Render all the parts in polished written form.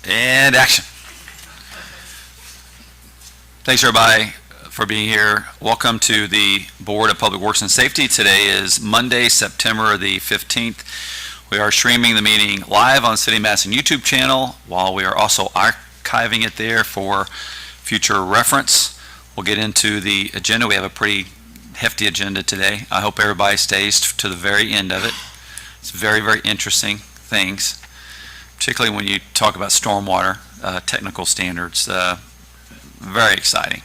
And action. Thanks everybody for being here. Welcome to the Board of Public Works and Safety. Today is Monday, September the 15th. We are streaming the meeting live on City of Madison YouTube channel, while we are also archiving it there for future reference. We'll get into the agenda. We have a pretty hefty agenda today. I hope everybody stays to the very end of it. It's very, very interesting things, particularly when you talk about stormwater technical standards. Very exciting.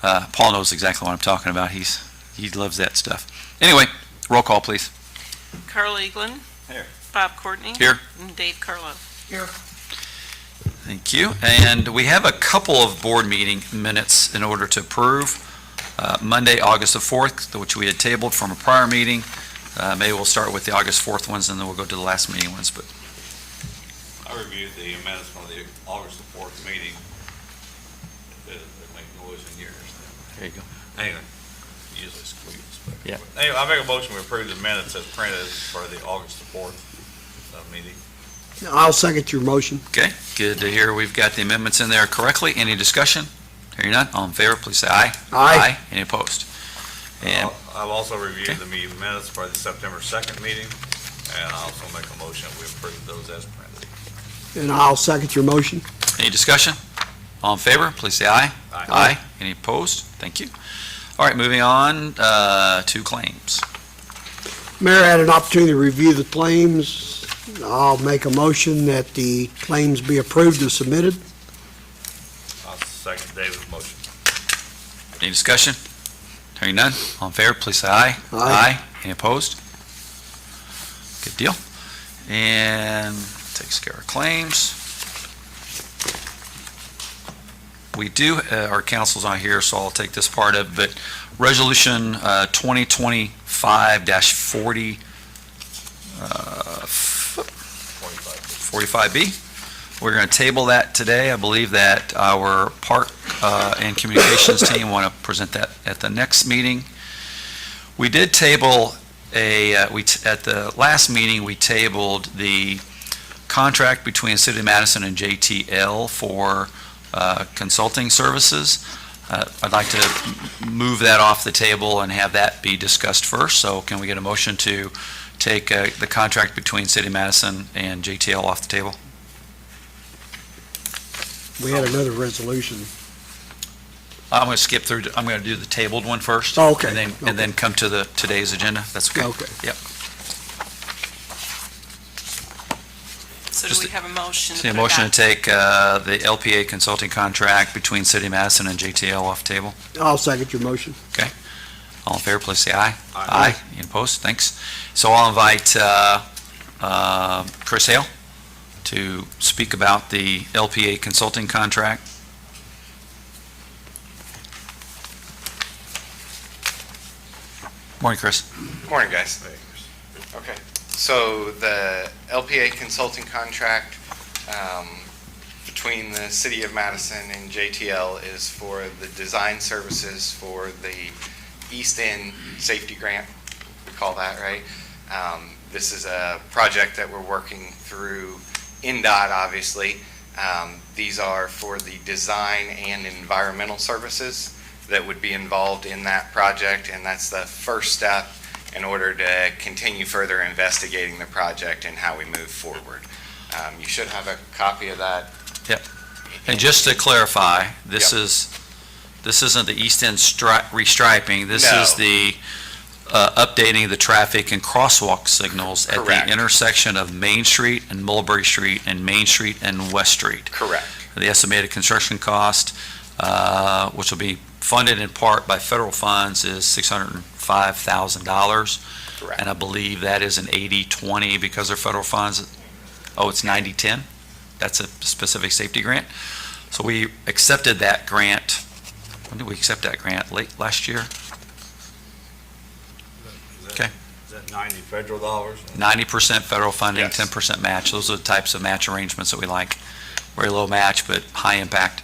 Paul knows exactly what I'm talking about. He loves that stuff. Anyway, roll call, please. Carl Eaglin. Here. Bob Courtney. Here. And Dave Carlo. Here. Thank you. And we have a couple of board meeting minutes in order to approve. Monday, August the 4th, which we had tabled from a prior meeting. Maybe we'll start with the August 4th ones, and then we'll go to the last meeting ones. But I reviewed the minutes from the August the 4th meeting. They make noise in yours. there you go. Anyway, usually squeeze. But Yeah. Anyway, I make a motion to approve the minutes as printed for the August the 4th meeting. I'll second your motion. Okay, good to hear we've got the amendments in there correctly. Any discussion? Hearing none, all in favor, please say aye. Aye. Any opposed? And I've also reviewed Okay. the meeting minutes for the September 2nd meeting, and I also make a motion that we approve those as printed. And I'll second your motion. any discussion? All in favor, please say aye. Aye. Any opposed? Thank you. All right, moving on to claims. Mayor had an opportunity to review the claims. I'll make a motion that the claims be approved as submitted. I'll second David's motion. Any discussion? Hearing none, all in favor, please say aye. Aye. Any opposed? Good deal. And takes care of claims. We do, our council's on here, so I'll take this part of, but Resolution 2025-40, 45B. We're going to table that today. I believe that our Park and Communications team want to present that at the next meeting. We did table at the last meeting, we tabled the contract between City of Madison and JTL for consulting services. I'd like to move that off the table and have that be discussed first. So can we get a motion to take the contract between City of Madison and JTL off the table? We had another resolution. I'm going to skip through. I'm going to do the tabled one first. Oh, okay. And then come to the today's agenda. That's okay. Okay. Yep. So Just do we have a motion? See a motion to take the LPA consulting contract between City of Madison and JTL off the table. I'll second your motion. All in favor, please say aye. Aye. Any opposed? Thanks. So I'll invite Chris Hale to speak about the LPA consulting contract. Morning, Chris. Morning, guys. Okay, so the LPA consulting contract between the City of Madison and JTL is for the design services for the East End Safety Grant, we call that, right? This is a project that we're working through NDOT, obviously. These are for the design and environmental services that would be involved in that project, and that's the first step in order to continue further investigating the project and how we move forward. You should have a copy of that. Yep. And just to clarify, this Yep. isn't the East End restriping. This No. is the updating the traffic and crosswalk signals at Correct. the intersection of Main Street and Mulberry Street and Main Street and West Street. Correct. The estimated construction cost, which will be funded in part by federal funds, is $605,000. Correct. And I believe that is an 80-20 because they're federal funds. Oh, it's 90-10? That's a specific safety grant. So we accepted that grant. When did we accept that grant? Late last year? Okay. Is that 90 federal dollars? 90% federal funding, Yes. 10% match. Those are the types of match arrangements that we like. Very low match, but high impact.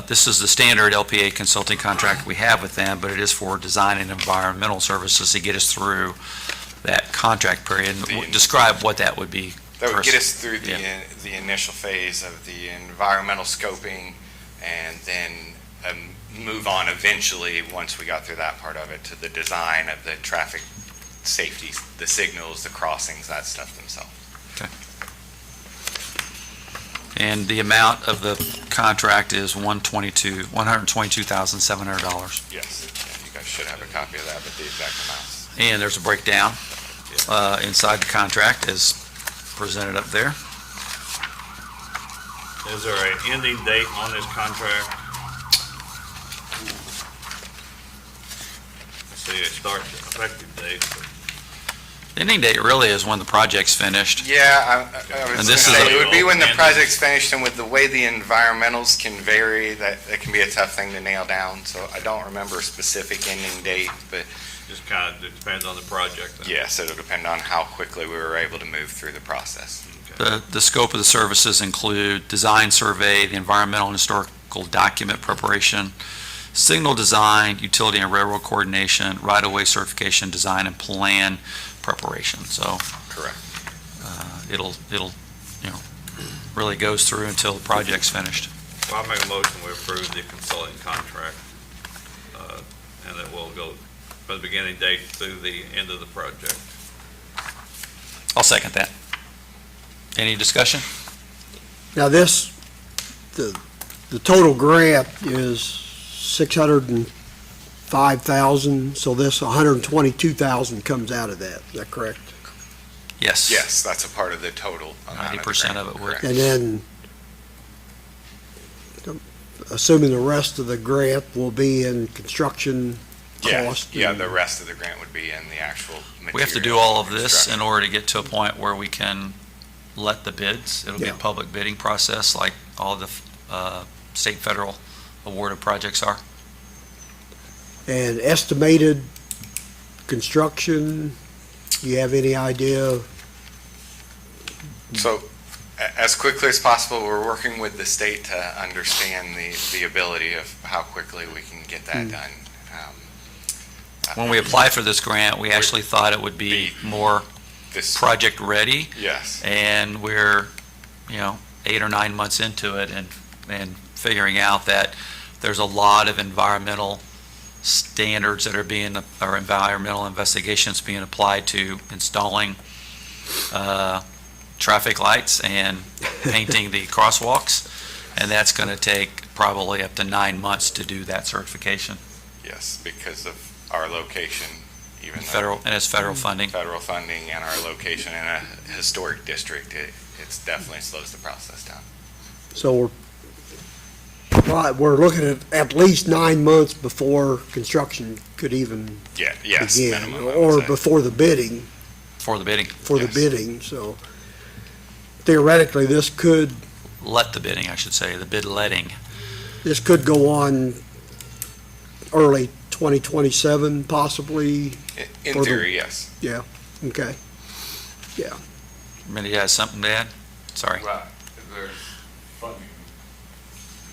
This is the standard LPA consulting contract we have with them, but it is for design and environmental services to get us through that contract period. And describe what that would be, That would First, get us through yeah. the initial phase of the environmental scoping, and then move on eventually, once we got through that part of it, to the design of the traffic safety, the signals, the crossings, that stuff themselves. And the amount of the contract is $122,700. Yes, yeah, you guys should have a copy of that, but the exact amounts. And there's a breakdown inside the contract as presented up there. Is there an ending date on this contract? See, it starts effective date, but The ending date really is when the project's finished. Yeah, I And was this gonna is say, a- it would be when the project's finished, and with the way the environmentals can vary, that can be a tough thing to nail down, so I don't remember a specific ending date, but just kind of, it depends on the project. then. yes, it'll depend on how quickly we were able to move through the process. Okay. The scope of the services include design survey, the environmental and historical document preparation, signal design, utility and railroad coordination, right-of-way certification, design and plan preparation. So Correct. it'll, really goes through until the project's finished. Well, I'll make a motion, we approve the consulting contract, and that will go from the beginning date through the end of the project. I'll second that. Any discussion? Now this, the total grant is 605,000, so this 122,000 comes out of that, is that correct? Yes. Yes, that's a part of the total amount of the 90% grant, of it would. correct. And then, assuming the rest of the grant will be in construction Yeah, cost? yeah, and- the rest of the grant would be in the actual material. We have to do all of this construction. in order to get to a point where we can let the bids. It'll be a Yeah. public bidding process like all the state, federal awarded projects are. And estimated construction, do you have any idea? So, as quickly as possible, we're working with the state to understand the ability of how quickly we can get that done. When we applied for this grant, we actually thought it would be more This, project ready, yes, and we're, 8 or 9 months into it and figuring out that there's a lot of environmental standards that are or environmental investigations being applied to installing traffic lights and painting the crosswalks, and that's going to take probably up to 9 months to do that certification. yes, because of our location, even though It's federal funding. federal funding and our location in a historic district, it's definitely slows the process down. So we're looking at least 9 months before construction could even Yeah, yes, begin, minimum, I would or say. before the bidding, For the bidding. bidding, so theoretically, this could Let the bidding, I should say, the bid letting. go on early 2027 possibly, In for the- theory, yes. okay. Mindy has something to add? Sorry. Right, there's funding.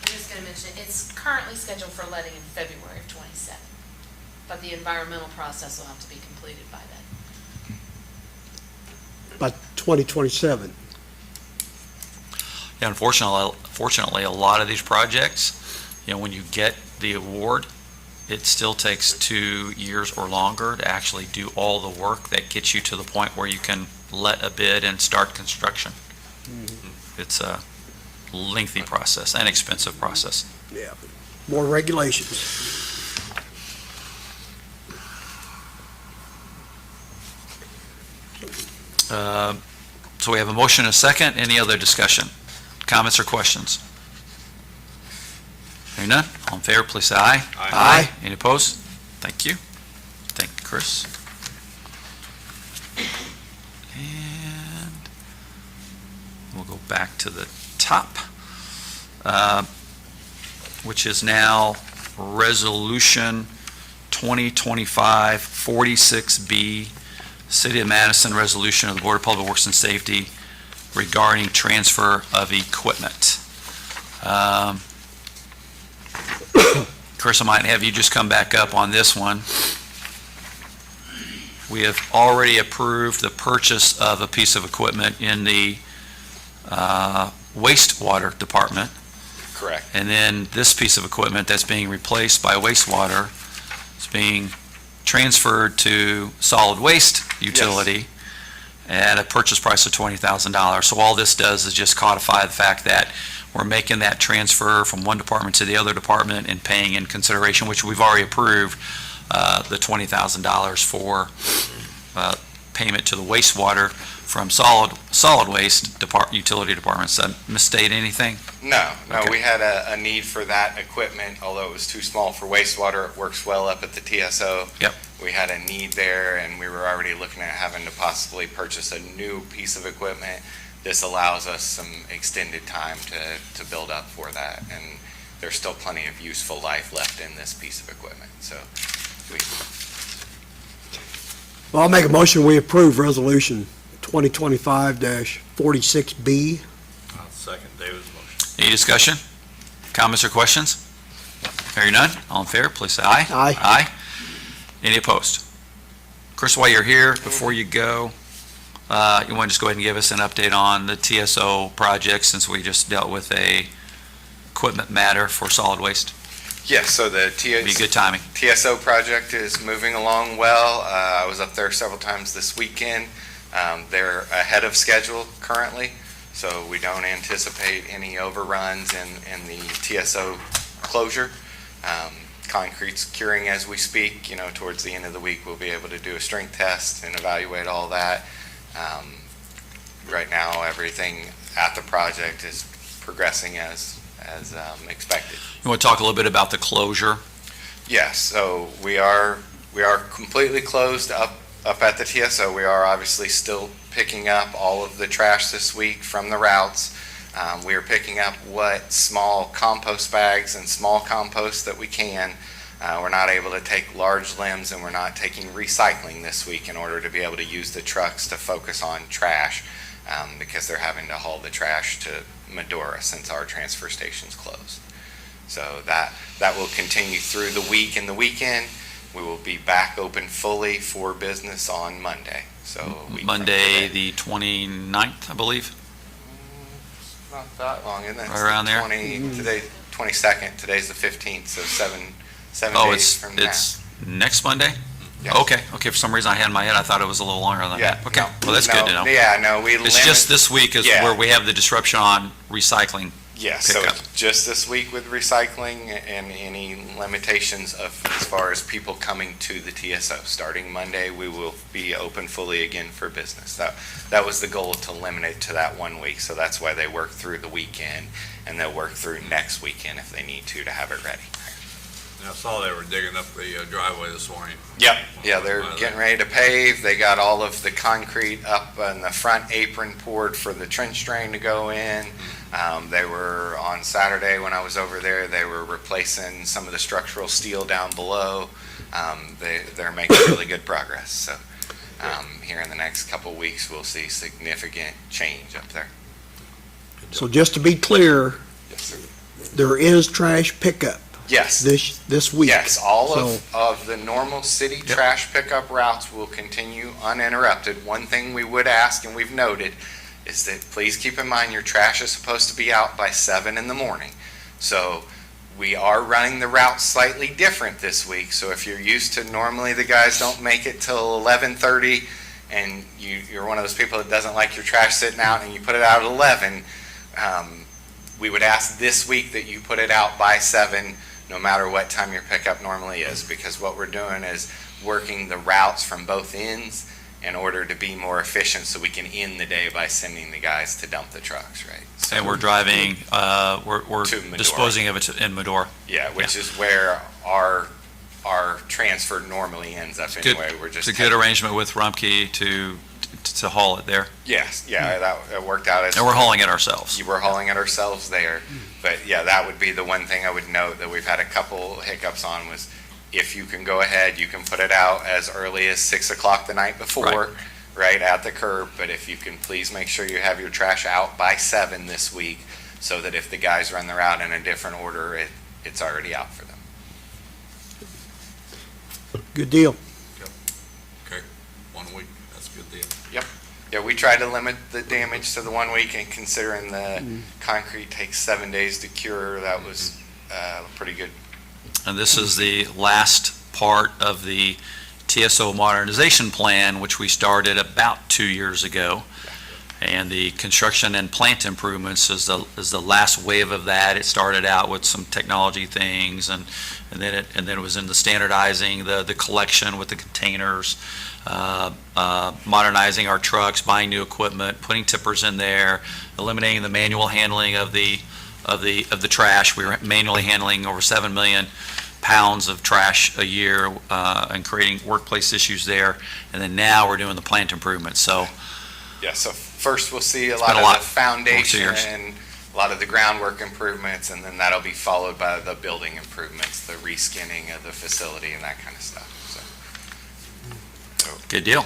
I'm just gonna mention, it's currently scheduled for letting in February of '27, but the environmental process will have to be completed by then. By 2027, Yeah, unfortunately, a lot of these projects, when you get the award, it still takes 2 years or longer to actually do all the work that gets you to the point where you can let a bid and start construction. It's a lengthy process and expensive process. more regulations. So we have a motion and a second. Any other discussion? Comments or questions? Hearing none, all in favor, please say aye. Aye. Any opposed? Thank you. Thank you, Chris. And we'll go back to the top, which is now Resolution 2025-46B, City of Madison Resolution of the Board of Public Works and Safety regarding transfer of equipment. Chris, I might have you just come back up on this one. we have already approved the purchase of a piece of equipment in the wastewater department. Correct. And then this piece of equipment that's being replaced by wastewater is being transferred to solid waste utility at a purchase price of $20,000. So all this does is just codify the fact that we're making that transfer from one department to the other department and paying in consideration, which we've already approved, the $20,000 for payment to the wastewater from solid waste utility departments. Did I misstate anything? No, Okay. we had a need for that equipment, although it was too small for wastewater. It works well up at the TSO. Yep. We had a need there, and we were already looking at having to possibly purchase a new piece of equipment. This allows us some extended time to build up for that, and there's still plenty of useful life left in this piece of equipment, so we, Well, I'll make a motion, we approve Resolution 2025-46B. I'll second David's motion. Any discussion? Comments or questions? Hearing none, all in favor, please say aye. Aye. Aye. Any opposed? Chris, while you're here, before you go, you want to just go ahead and give us an update on the TSO project, since we just dealt with a equipment matter for solid waste? yes, so the Be good timing. TSO project is moving along well. I was up there several times this weekend. They're ahead of schedule currently, so we don't anticipate any overruns in the TSO closure. Concrete's curing as we speak. Towards the end of the week, we'll be able to do a strength test and evaluate all that. Right now, everything at the project is progressing as expected. You want to talk a little bit about the closure? Yes, so we are completely closed up at the TSO. We are obviously still picking up all of the trash this week from the routes. We are picking up what small compost bags and small compost that we can. We're not able to take large limbs, and we're not taking recycling this week in order to be able to use the trucks to focus on trash, because they're having to haul the trash to Medora since our transfer station's closed. So that will continue through the week and the weekend. We will be back open fully for business on Monday. So a week from Monday, today. the 29th, I believe. Not that long, isn't it? Right around there? Today, 22nd. Today's the 15th, so seven Oh, days it's from now. next Monday? Yes. Okay, for some reason I had in my head, I thought it was a little longer than Yeah. that. Okay, no, well, that's good to know. Yeah, no, we It's just this week is Yeah. where we have the disruption on recycling. Yeah, so pickup. it's just this week with recycling and any limitations as far as people coming to the TSO. Starting Monday, we will be open fully again for business. That was the goal, to limit it to that 1 week, so that's why they work through the weekend, and they'll work through next weekend if they need to have it ready. And I saw they were digging up the driveway this morning. Yep. Yeah, they're getting ready to pave. They got all of the concrete up on the front apron poured for the trench drain to go in. They were, on Saturday when I was over there, they were replacing some of the structural steel down below. They're making really good progress. So here in the next couple of weeks, we'll see significant change up there. So just to be clear, Yes, sir. there is trash pickup Yes. this week. Yes, all So- of the normal city trash pickup routes will continue uninterrupted. One thing we would ask, and we've noted, is that please keep in mind your trash is supposed to be out by 7 in the morning. So we are running the route slightly different this week. So if you're used to, normally the guys don't make it till 11:30, and you're one of those people that doesn't like your trash sitting out and you put it out at 11, we would ask this week that you put it out by 7, no matter what time your pickup normally is, because what we're doing is working the routes from both ends in order to be more efficient, so we can end the day by sending the guys to dump the trucks, right? So, And we're driving, we're To Medora. disposing of it in Medora. yeah, which is where our transfer normally ends up Good. anyway. We're just It's a good arrangement with Rumpke to haul it there. Yes, yeah, that worked out as. And we're hauling it ourselves. You were hauling it ourselves there. But yeah, that would be the one thing I would note that we've had a couple hiccups on, was if you can go ahead, you can put it out as early as 6 o'clock the night before, right at the curb. But if you can, please make sure you have your trash out by 7 this week, so that if the guys run the route in a different order, it's already out for them. Good deal. Yeah, we try to limit the damage to the 1 week, and considering the concrete takes 7 days to cure, that was pretty good. And this is the last part of the TSO modernization plan, which we started about 2 years ago. And the construction and plant improvements is the last wave of that. It started out with some technology things, and then it was in the standardizing the collection with the containers, modernizing our trucks, buying new equipment, putting tippers in there, eliminating the manual handling of the trash. We were manually handling over 7 million pounds of trash a year, and creating workplace issues there. And then now we're doing the plant improvements. So Yeah, so first we'll see a been lot a of lot. the foundation years. and a lot of the groundwork improvements, and then that'll be followed by the building improvements, the reskinning of the facility and that kind of stuff, so. good deal.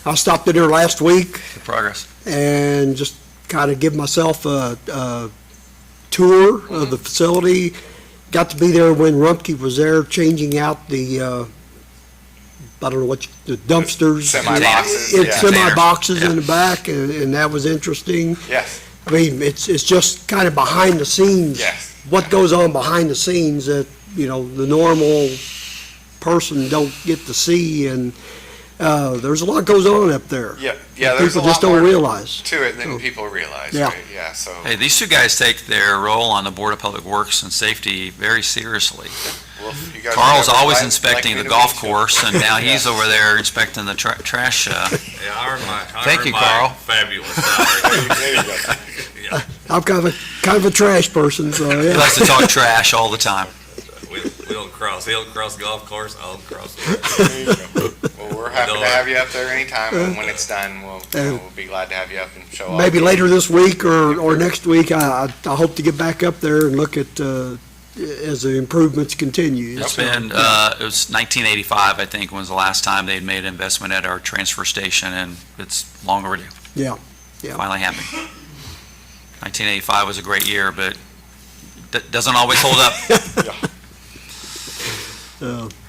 I stopped in there last week Good progress. and just kind of give myself a tour of the facility. Got to be there when Rumpke was there changing out the, I don't know what, the dumpsters. Semi-boxes, It's yeah. semi-boxes in the back, and that was interesting. Yes, I mean, it's just kind of behind the scenes. yes. What goes on behind the scenes that, the normal person don't get to see, and there's a lot goes on up there. Yeah, there's a People just lot don't more realize. to it than people realize, Yeah. right? Yeah, so, Hey, these two guys take their role on the Board of Public Works and Safety very seriously. well, if you guys Carl's ever always like inspecting me the to golf meet you. course, and now he's over there inspecting the trash. Yeah, I earned my, Thank you, Carl. fabulous salary. There you go. I'm kind of a trash person, so He yeah. likes to talk trash all the time. We'll cross, he'll cross the golf course, I'll cross. There you go. Well, we're happy to Door. have you up there anytime, and when it's done, we'll be glad to have you up and show off. Maybe later this week or next week, I hope to get back up there and look at, as the improvements continue. It's So, been, it was 1985, I think, was the last time they'd made an investment at our transfer station, and it's long overdue. Yeah, yeah. Finally happened. 1985 was a great year, but doesn't always hold up.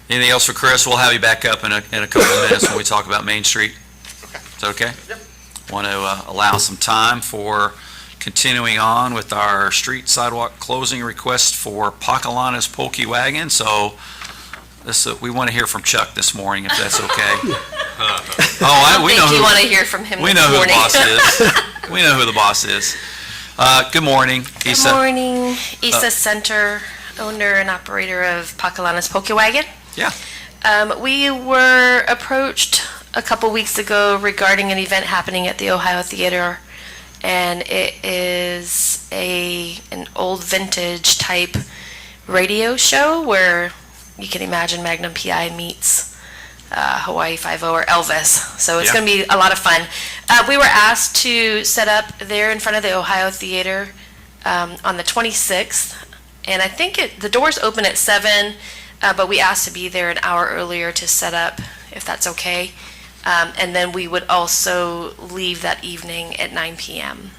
Anything else for Chris? We'll have you back up in a couple of minutes when we talk about Main Street. Okay. Is that okay? Yep. Want to allow some time for continuing on with our street sidewalk closing request for Pocahontas Pokey Wagon. So we want to hear from Chuck this morning, if that's okay. We know think you who, want to hear from him we this know who the morning. boss is. We know who the boss is. Good morning, Good Issa. morning, Issa Center, owner and operator of Pocahontas Poke Wagon. Yeah. We were approached a couple weeks ago regarding an event happening at the Ohio Theater, and it is an old vintage type radio show where you can imagine Magnum PI meets Hawaii Five-0 or Elvis. So it's Yeah. going to be a lot of fun. We were asked to set up there in front of the Ohio Theater on the 26th, and I think the doors open at 7, but we asked to be there an hour earlier to set up, if that's okay. And then we would also leave that evening at 9 p.m.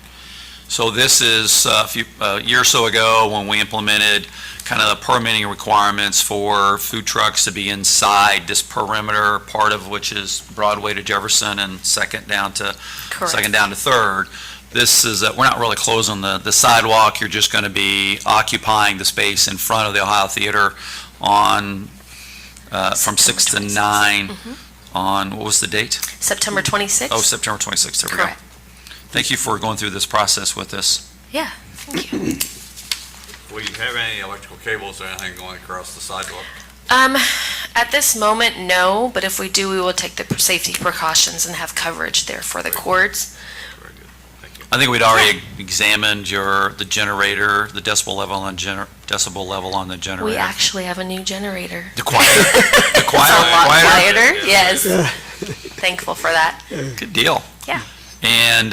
So this is a year or so ago when we implemented kind of the permitting requirements for food trucks to be inside this perimeter, part of which is Broadway to Jefferson and second down to Third. This is, we're not really closing the sidewalk, you're just going to be occupying the space in front of the Ohio Theater on, from 6 to 9 on, what was the date? September 26th? Oh, September 26th, there we go. Correct. Thank you for going through this process with us. Yeah, thank you. Do we have any electrical cables or anything going across the sidewalk? At this moment, no, but if we do, we will take the safety precautions and have coverage there for the cords. Very good, thank you. I think we'd already examined the generator, the decibel level on the generator. We actually have a new generator. The quieter, the It's a lot quieter. quieter, yes. Thankful for that. Good deal. Yeah. And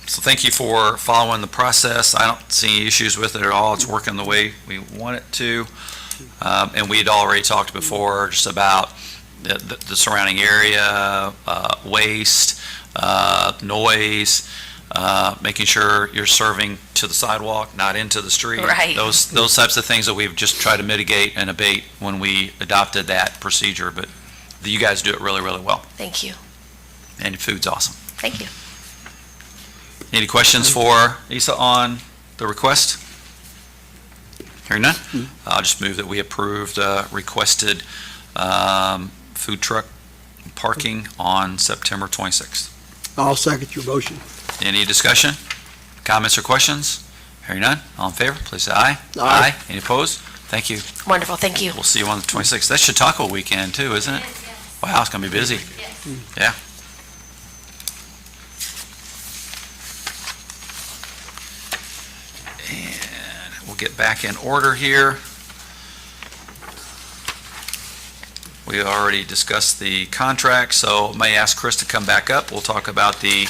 so thank you for following the process. I don't see any issues with it at all. It's working the way we want it to. And we had already talked before just about the surrounding area, waste, noise, making sure you're serving to the sidewalk, not into the street. Right. Those types of things that we've just tried to mitigate and abate when we adopted that procedure. But you guys do it really, really well. Thank you. And your food's awesome. Thank you. Any questions for Isa on the request? Hearing none, I'll just move that we approve the requested food truck parking on September 26th. I'll second your motion. Any discussion, comments, or questions? Hearing none, all in favor, please say aye. Aye. Any opposed? Thank you. Wonderful, thank you. We'll see you on the 26th. That's Chautauqua weekend too, isn't it? Wow, it's going to be busy. Yeah. And we'll get back in order here. We already discussed the contract, so may I ask Chris to come back up. We'll talk about the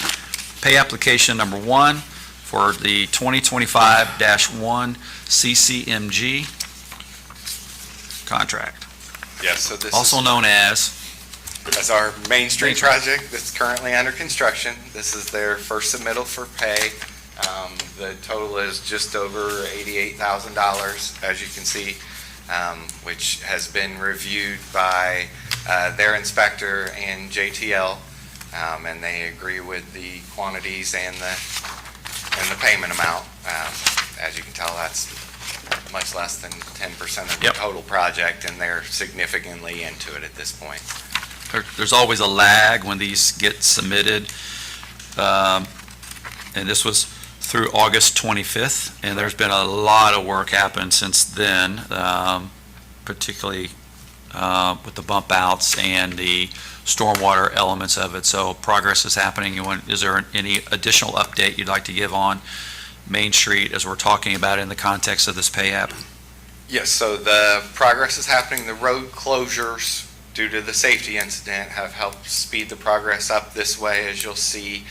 pay application number 1 for the 2025-1 CCMG contract, Yes, so this also is known as, our Main Street Main Street. project that's currently under construction. This is their first submittal for pay. The total is just over $88,000, as you can see, which has been reviewed by their inspector and JTL, and they agree with the quantities and the payment amount. As you can tell, that's much less than 10% of the Yep. total project, and they're significantly into it at this point. there's always a lag when these get submitted. And this was through August 25th, and there's been a lot of work happened since then, particularly with the bump outs and the stormwater elements of it. So progress is happening. Is there any additional update you'd like to give on Main Street as we're talking about in the context of this pay app? Yes, so the progress is happening. The road closures due to the safety incident have helped speed the progress up this way, as you'll see.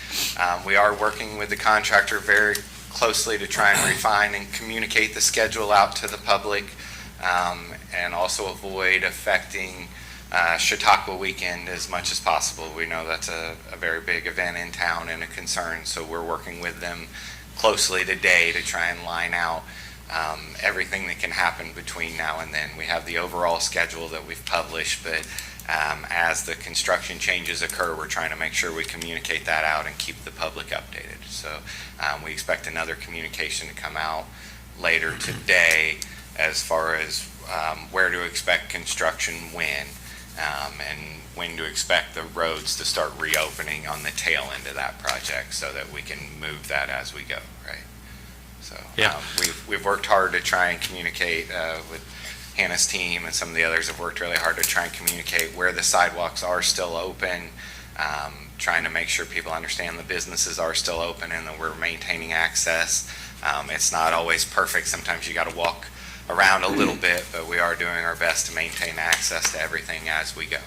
We are working with the contractor very closely to try and refine and communicate the schedule out to the public, and also avoid affecting Chautauqua weekend as much as possible. We know that's a very big event in town and a concern, so we're working with them closely today to try and line out everything that can happen between now and then. We have the overall schedule that we've published, but as the construction changes occur, we're trying to make sure we communicate that out and keep the public updated. So we expect another communication to come out later today as far as where to expect construction when, and when to expect the roads to start reopening on the tail end of that project so that we can move that as we go, right? So Yeah. we've worked hard to try and communicate with Hannah's team, and some of the others have worked really hard to try and communicate where the sidewalks are still open, trying to make sure people understand the businesses are still open and that we're maintaining access. It's not always perfect. Sometimes you got to walk around a little bit, but we are doing our best to maintain access to everything as we go.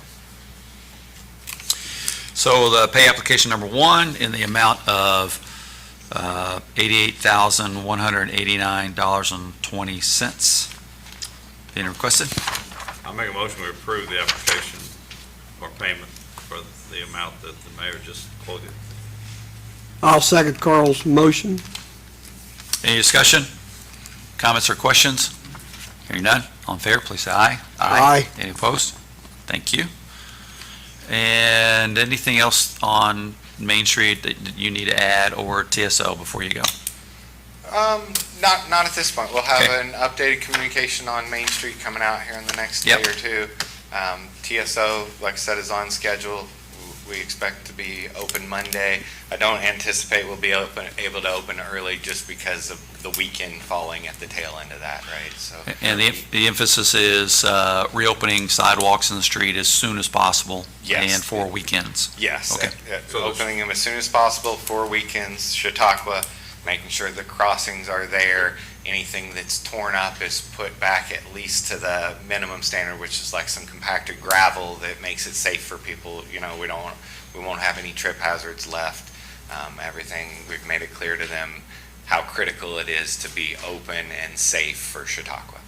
So the pay application number 1 in the amount of $88,189.20 being requested. I'll make a motion to approve the application or payment for the amount that the mayor just quoted. I'll second Carl's motion. Any discussion, comments, or questions? Hearing none, all in favor, please say aye. Aye. Any opposed? Thank you. And anything else on Main Street that you need to add, or TSO before you go? Not at this point. We'll have Okay. an updated communication on Main Street coming out here in the next Yep. day or two. TSO, like I said, is on schedule. We expect to be open Monday. I don't anticipate we'll be able to open early just because of the weekend falling at the tail end of that, right? So. And the emphasis is reopening sidewalks in the street as soon as possible. Yes. And for weekends. Yes, Okay. So those- opening them as soon as possible for weekends, Chautauqua, making sure the crossings are there. Anything that's torn up is put back at least to the minimum standard, which is like some compacted gravel that makes it safe for people. You know, we won't have any trip hazards left. Everything, we've made it clear to them how critical it is to be open and safe for Chautauqua.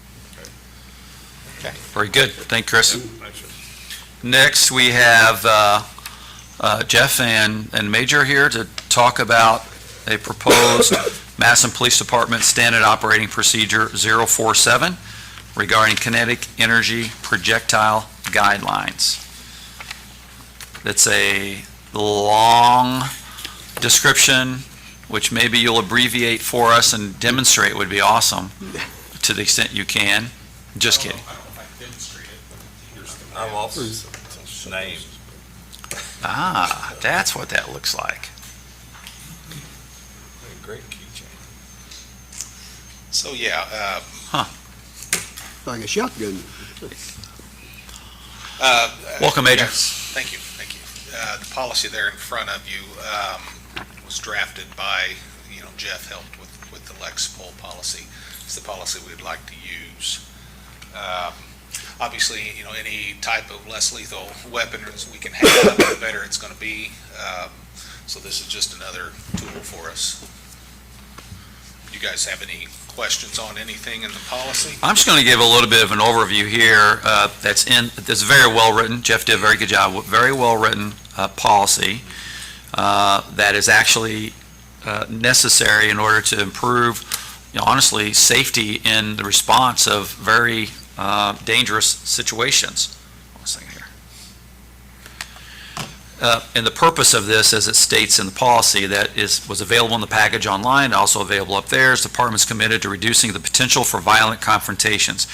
Very good. Thank you, Chris. Thanks, sir. Next, we have Jeff and Major here to talk about a proposed Madison Police Department Standard Operating Procedure 047 regarding kinetic energy projectile guidelines. That's a long description, which maybe you'll abbreviate for us and demonstrate, would be awesome, to the extent you can. Just kidding. I don't know if I can demonstrate it, but here's the. I've also some names. Ah, that's what that looks like. Great keychain. So, yeah, Like a shotgun. Welcome, Major. yes, thank you. The policy there in front of you was drafted by, Jeff helped with the Lexipol policy. It's the policy we'd like to use. Obviously, any type of less lethal weapon we can have, the better it's going to be. So this is just another tool for us. You guys have any questions on anything in the policy? I'm just going to give a little bit of an overview here that's very well written. Jeff did a very good job. Very well written policy that is actually necessary in order to improve, honestly, safety in the response of very dangerous situations. One second here. And the purpose of this, as it states in the policy, was available in the package online, also available up there, is the department's committed to reducing the potential for violent confrontations.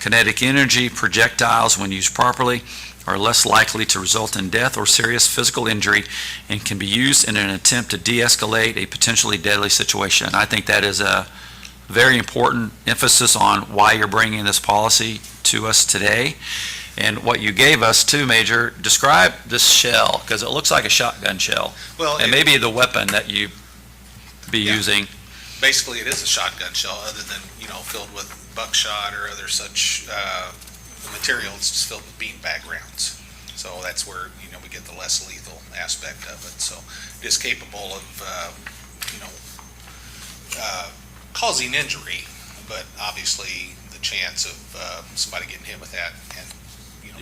Kinetic energy projectiles, when used properly, are less likely to result in death or serious physical injury and can be used in an attempt to de-escalate a potentially deadly situation. I think that is a very important emphasis on why you're bringing this policy to us today. And what you gave us too, Major, describe this shell, because it looks like a shotgun shell. Well, And maybe the weapon that you be Yeah. using. basically it is a shotgun shell, other than, filled with buckshot or other such material. It's just filled with beanbag rounds. So that's where, we get the less lethal aspect of it. So it is capable of, causing injury, but obviously the chance of somebody getting hit with that and,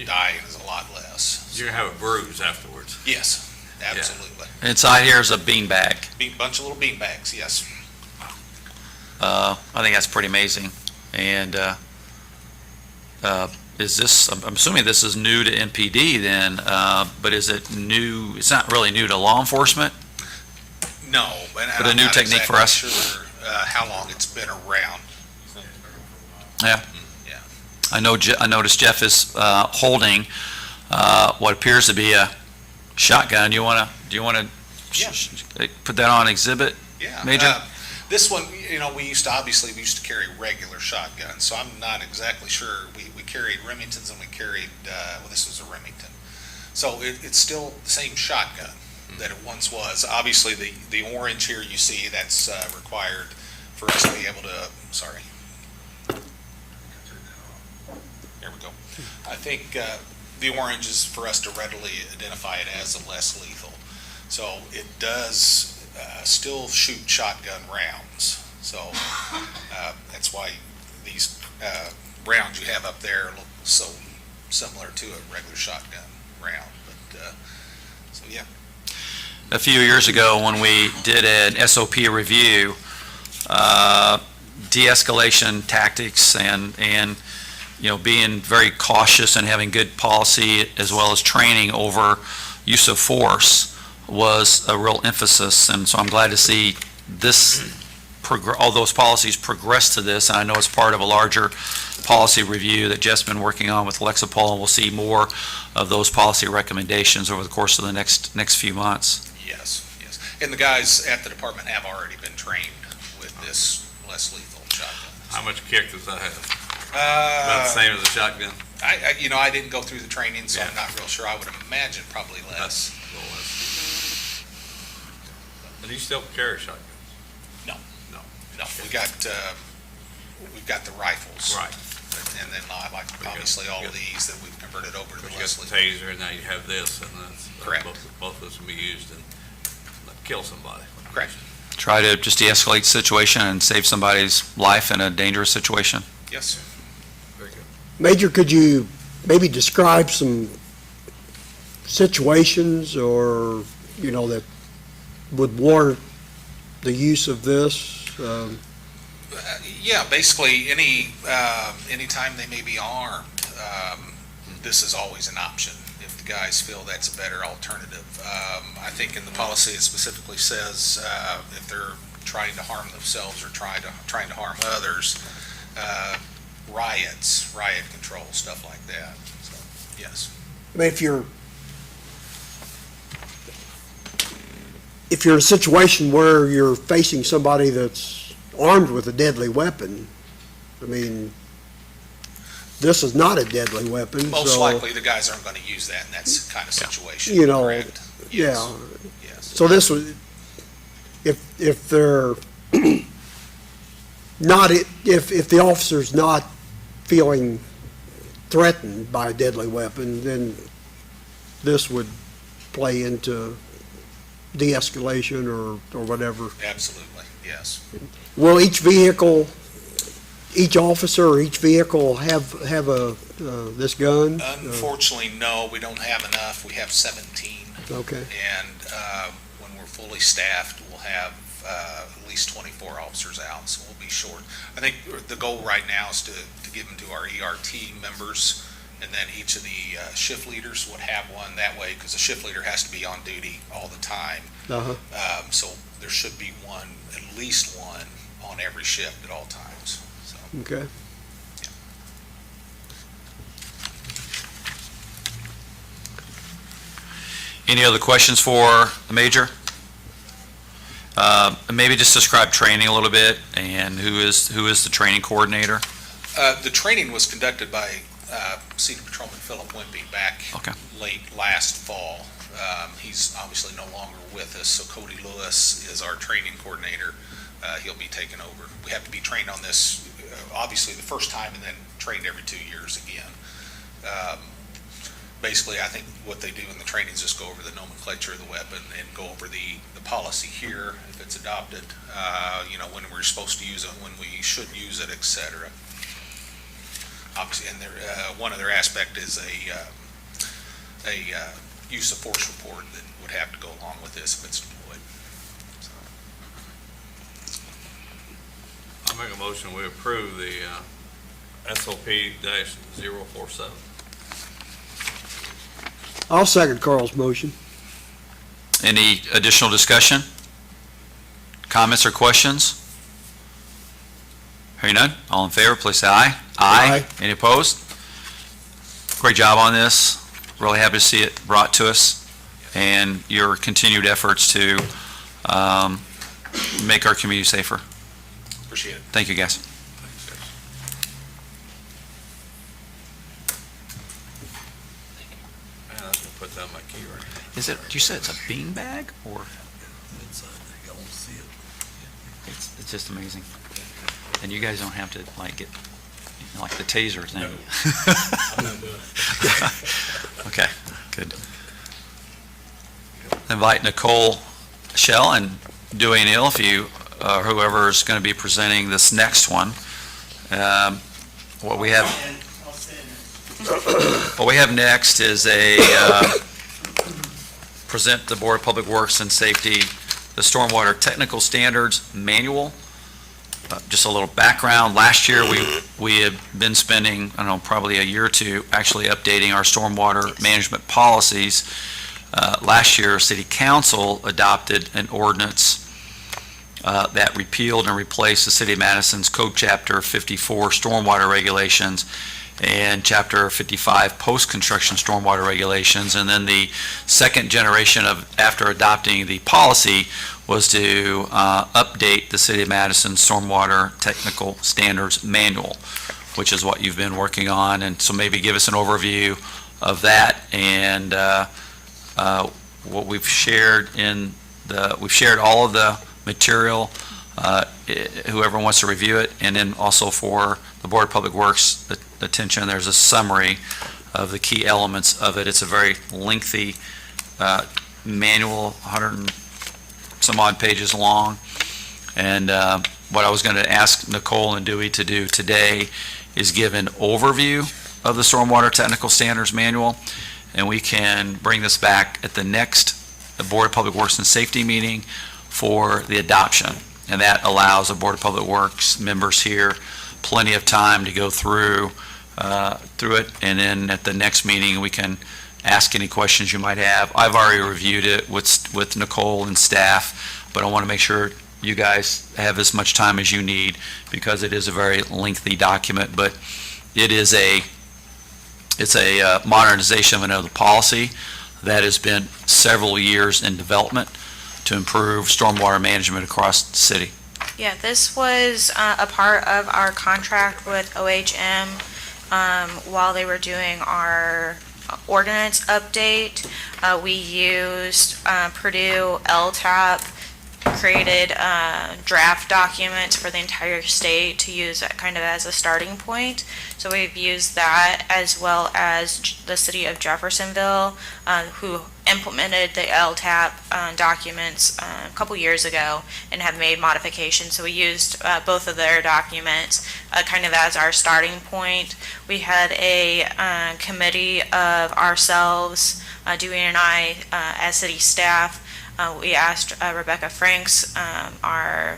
dying is a lot less. You're gonna have a bruise afterwards. Yes, absolutely. Inside here is a beanbag. Bunch of little beanbags, yes. I think that's pretty amazing. And is this, I'm assuming this is new to MPD then, but is it new, it's not really new to law enforcement? No, and But a I'm new not technique for exactly us? sure how long it's been around. Yeah. Yeah. I noticed Jeff is holding what appears to be a shotgun. Do you want to Yeah. put that on exhibit? Yeah. Major? This one, we used to carry regular shotguns, so I'm not exactly sure. We carried Remingtons and we carried, this was a Remington. So it's still the same shotgun that it once was. Obviously, the orange here you see, that's required for us to be able to, sorry. There we go. I think the orange is for us to readily identify it as a less lethal. So it does still shoot shotgun rounds. So that's why these rounds you have up there look so similar to a regular shotgun round. But so yeah. A few years ago, when we did an SOP review, de-escalation tactics and being very cautious and having good policy as well as training over use of force was a real emphasis. And so I'm glad to see all those policies progress to this. And I know it's part of a larger policy review that Jeff's been working on with Lexipol, and we'll see more of those policy recommendations over the course of the next few months. Yes. And the guys at the department have already been trained with this less lethal shotgun. How much kick does that have? About the same as a shotgun? I didn't go through the training, so I'm Yeah. not real sure. I would imagine probably less. That's a little less. And you still carry shotguns? No. No. No, we've got the rifles. Right. And then obviously all of these that we've converted over to the You got less the lethal. taser, and now you have this, and that's. Correct. Both of those can be used and kill somebody. Correct. Try to just de-escalate the situation and save somebody's life in a dangerous situation. Yes. Very good. Major, could you maybe describe some situations or, that would warrant the use of this? Yeah, basically anytime they may be armed, this is always an option. If the guys feel that's a better alternative. I think in the policy it specifically says if they're trying to harm themselves or trying to harm others, riot control, stuff like that. So, yes. I mean, if you're in a situation where you're facing somebody that's armed with a deadly weapon, I mean, this is not a deadly weapon, Most so, likely the guys aren't going to use that in that kind of situation. You know, correct? Yes. yeah. Yes. So this was, if they're not, if the officer's not feeling threatened by a deadly weapon, then this would play into de-escalation or whatever. Absolutely, yes. Will each vehicle, each officer or each vehicle have this gun? Unfortunately, no, we don't have enough. We have 17. Okay, And when we're fully staffed, we'll have at least 24 officers out, so we'll be short. I think the goal right now is to give them to our ERT members, and then each of the shift leaders would have one that way, because the shift leader has to be on duty all the time. uh-huh. So there should be one, at least one, on every shift at all times. So, Okay. Any other questions for the major? Maybe just describe training a little bit, and who is the training coordinator? the training was conducted by Senior Patrolman Philip Wimpy back Okay. late last fall. He's obviously no longer with us, so Cody Lewis is our training coordinator. He'll be taking over. We have to be trained on this, obviously the first time, and then trained every 2 years again. Basically, I think what they do in the training is just go over the nomenclature of the weapon and go over the policy here, if it's adopted, when we're supposed to use it, when we should use it, et cetera. Obviously, and one other aspect is a use of force report that would have to go along with this if it's deployed. So, I make a motion, we approve the SOP-047. I'll second Carl's motion. Any additional discussion? Comments or questions? Hearing none, all in favor, please say aye. Aye. Any opposed? Great job on this. Really happy to see it brought to us, and your continued efforts to make our community safer. appreciate it. Thank you, guys. Man, I was gonna put down my key right now. Is it, you said it's a bean bag, or? It's just amazing. And you guys don't have to, get, like the taser thing. Okay, good. Invite Nicole Shell and Dewey Neal, if you, whoever is going to be presenting this next one. What we have next is present the Board of Public Works and Safety, the Stormwater Technical Standards Manual. Just a little background. Last year, we had been spending, I don't know, probably a year or two actually updating our stormwater management policies. Last year, City Council adopted an ordinance that repealed and replaced the City of Madison's Code Chapter 54 Stormwater Regulations and Chapter 55 Post-Construction Stormwater Regulations. And then the second generation after adopting the policy was to update the City of Madison Stormwater Technical Standards Manual, which is what you've been working on. And so maybe give us an overview of that and what we've shared we've shared all of the material, whoever wants to review it, and then also for the Board of Public Works attention, there's a summary of the key elements of it. It's a very lengthy manual, 100 and some odd pages long. And what I was going to ask Nicole and Dewey to do today is give an overview of the Stormwater Technical Standards Manual, and we can bring this back at the next Board of Public Works and Safety meeting for the adoption. And that allows the Board of Public Works members here plenty of time to go through it, and then at the next meeting, we can ask any questions you might have. I've already reviewed it with Nicole and staff, but I want to make sure you guys have as much time as you need because it is a very lengthy document, but it's a modernization of another policy that has been several years in development to improve stormwater management across the city. Yeah, this was a part of our contract with OHM while they were doing our ordinance update. We used Purdue LTAP, created draft documents for the entire state to use kind of as a starting point. So we've used that as well as the city of Jeffersonville, who implemented the LTAP documents a couple years ago and have made modifications. So we used both of their documents kind of as our starting point. We had a committee of ourselves, Dewey and I, as city staff. We asked Rebecca Franks, our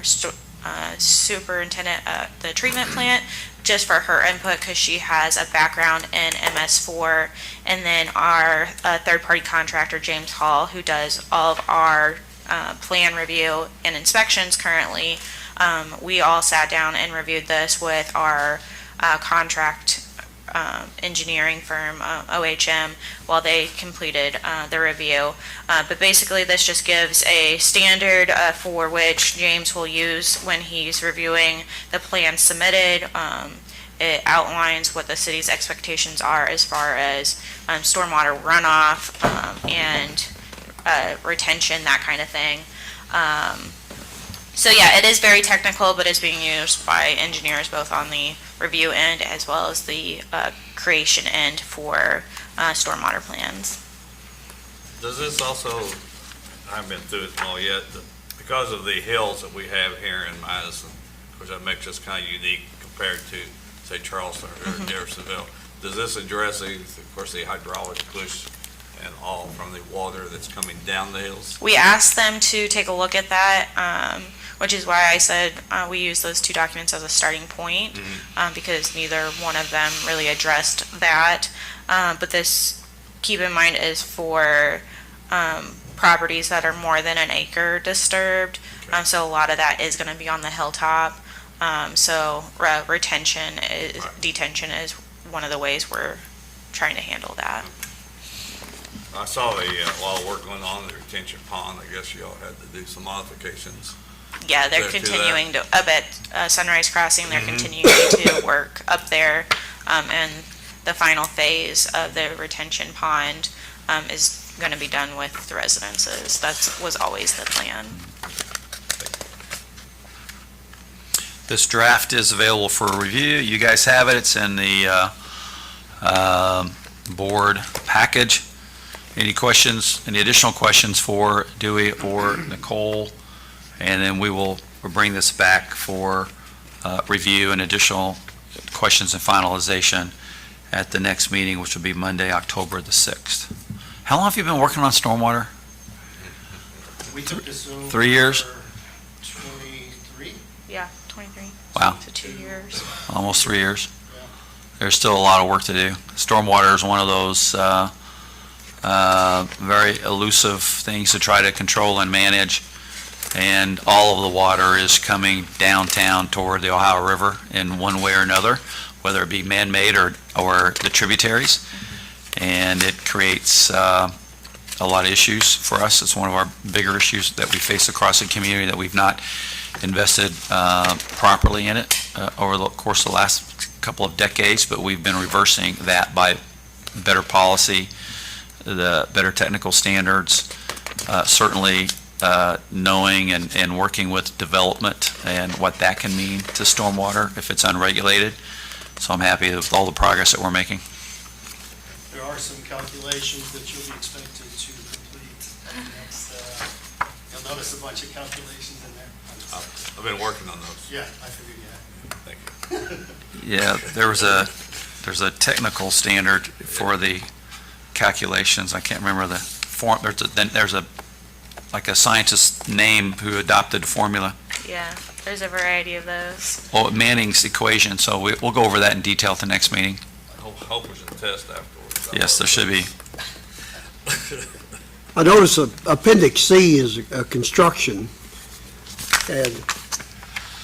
superintendent at the treatment plant, just for her input because she has a background in MS4, and then our third-party contractor, James Hall, who does all of our plan review and inspections currently. We all sat down and reviewed this with our contract engineering firm, OHM, while they completed the review. But basically, this just gives a standard for which James will use when he's reviewing the plan submitted. It outlines what the city's expectations are as far as stormwater runoff and retention, that kind of thing. So yeah, it is very technical, but it's being used by engineers both on the review end as well as the creation end for stormwater plans. Does this also, I haven't been through it all yet, but because of the hills that we have here in Madison, which that makes us kind of unique compared to, say, Charleston or Jeffersonville, does this address, of course, the hydraulic push and all from the water that's coming down the hills? We asked them to take a look at that, which is why I said we use those two documents as a starting point, because neither one of them really addressed that. But this, keep in mind, is for properties that are more than an acre disturbed. So a lot of that is going to be on the hilltop. So retention, detention is one of the ways we're trying to handle that. I saw a lot of work going on in the retention pond. I guess y'all had to do some modifications. Yeah, they're To that. continuing to, up at Sunrise Crossing, they're continuing to work up there. And the final phase of the retention pond is going to be done with the residences. That was always the plan. This draft is available for review. You guys have it. It's in the board package. Any questions, any additional questions for Dewey or Nicole? And then we'll bring this back for review and additional questions and finalization at the next meeting, which will be Monday, October the 6th. How long have you been working on stormwater? We took this over. 3 years? 23. Yeah, 23. Wow. So 2 years. Almost 3 years. There's still a lot of work to do. Stormwater is one of those very elusive things to try to control and manage. And all of the water is coming downtown toward the Ohio River in one way or another, whether it be man-made or the tributaries. And it creates a lot of issues for us. It's one of our bigger issues that we face across the community, that we've not invested properly in it over the course of the last couple of decades, but we've been reversing that by better policy, the better technical standards, certainly knowing and working with development and what that can mean to stormwater if it's unregulated. So I'm happy with all the progress that we're making. There are some calculations that you'll be expected to complete next, you'll notice a bunch of calculations in there. I've been working on those. Yeah, I figured you had. Thank you. Yeah, there's a technical standard for the calculations. I can't remember the form. There's like a scientist's name who adopted the formula. Yeah, there's a variety of those. Oh, Manning's equation. So we'll go over that in detail at the next meeting. I hope there's a test afterwards. Yes, there should be. I notice Appendix C is a construction, and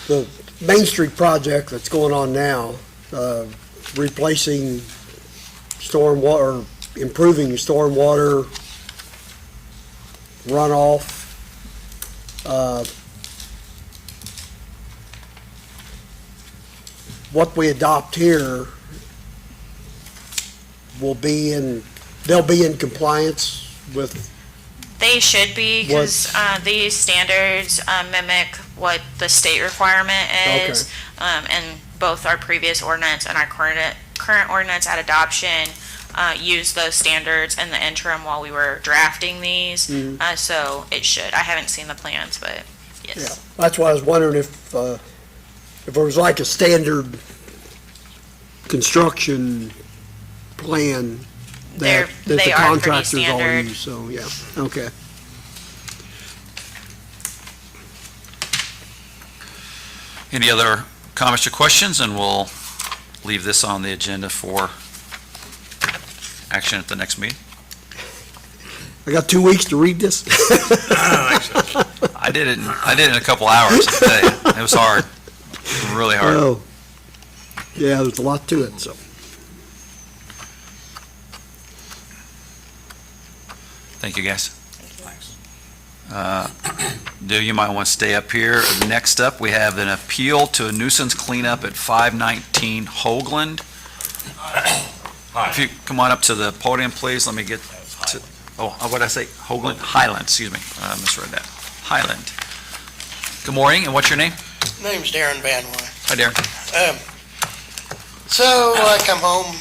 the Main Street project that's going on now, replacing stormwater, improving stormwater runoff, what we adopt here they'll be in compliance with, They should be, because these standards mimic what the state requirement is. And both our previous ordinance and our current ordinance at adoption used those standards in the interim while we were drafting these. So it should. I haven't seen the plans, but yeah. yes. That's why I was wondering if it was like a standard construction plan that the They are pretty contractors all standard. use, so, yeah, okay. Any other comments or questions? And we'll leave this on the agenda for action at the next meeting. I got 2 weeks to read this? I did it in a couple hours today. It was hard, really hard. Oh, yeah, there's a lot to it, so. Thank you, guys. Do you might want to stay up here. Next up, we have an appeal to a nuisance cleanup at 519 Hoagland. If you come on up to the podium, please, let me get to, what did I say? Hoagland? Highland, excuse me. I misread that. Highland. Good morning, and what's your name? Name's Darren Van Wy. Hi, Darren. So I come home,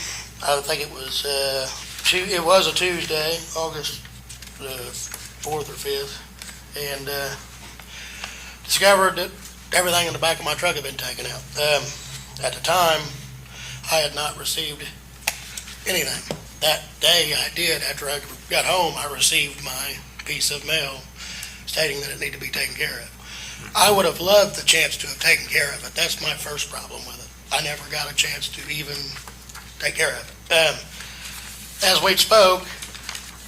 I think it was a Tuesday, August the 4th or 5th, and discovered that everything in the back of my truck had been taken out. At the time, I had not received anything. That day I did, after I got home, I received my piece of mail stating that it needed to be taken care of. I would have loved the chance to have taken care of it. That's my first problem with it. I never got a chance to even take care of it. As we spoke,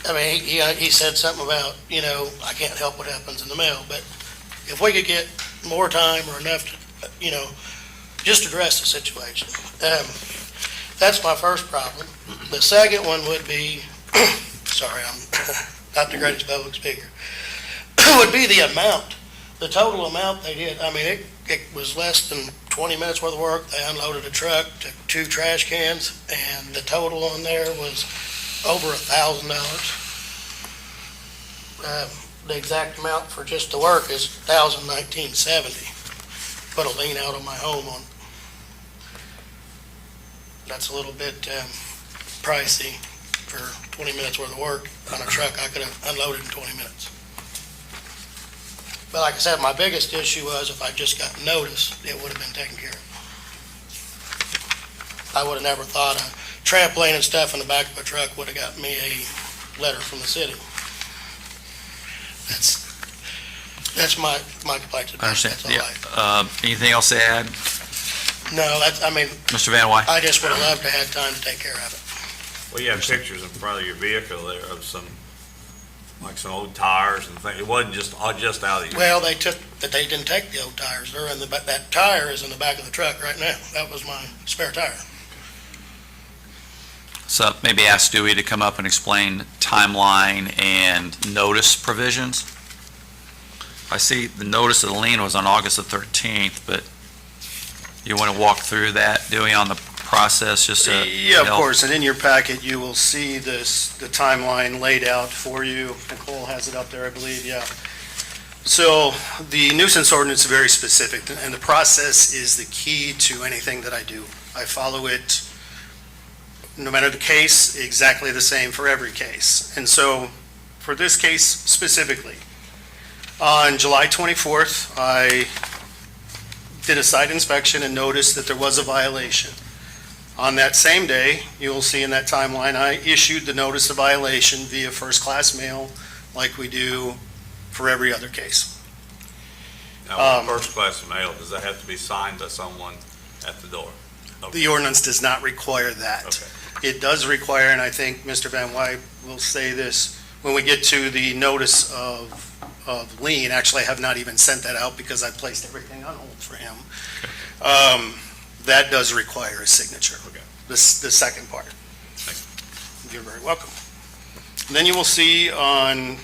I mean, he said something about, I can't help what happens in the mail, but if we could get more time or enough to, just address the situation. That's my first problem. The second one would be, sorry, I'm not the greatest public speaker, would be the amount, the total amount they did. I mean, it was less than 20 minutes worth of work. They unloaded a truck, took 2 trash cans, and the total on there was over $1,000. The exact amount for just the work is $1,019.70. Put a lien out on my home on. That's a little bit pricey for 20 minutes worth of work on a truck I could have unloaded in 20 minutes. But like I said, my biggest issue was if I just got notice, it would have been taken care of. I would have never thought a trampoline and stuff in the back of a truck would have got me a letter from the city. That's my complaint. I understand. That's all Yeah. Anything else to add, No, Mr. Van Wy? I just would have loved to have time to take care of it. Well, you have pictures in front of your vehicle there of some old tires and things. It wasn't just out of your. Well, they didn't take the old tires. They're in that tire is in the back of the truck right now. That was my spare tire. So maybe ask Dewey to come up and explain timeline and notice provisions. I see the notice of the lien was on August the 13th, but you want to walk through that, Dewey, on the process, just to Yeah, of help? course, and in your packet, you will see the timeline laid out for you. Nicole has it up there, I believe, yeah. So the nuisance ordinance is very specific, and the process is the key to anything that I do. I follow it, no matter the case, exactly the same for every case. And so, for this case specifically, on July 24th, I did a site inspection and noticed that there was a violation. On that same day, you'll see in that timeline, I issued the notice of violation via first-class mail, like we do for every other case. Now, first class mail, does that have to be signed by someone at the door? The ordinance does not require that. Okay. It does require, and I think Mr. Van Wy will say this, when we get to the notice of lien, actually, I have not even sent that out because I placed everything on hold for him. That does require a signature. Okay. The second part. You're very welcome. Then you will see on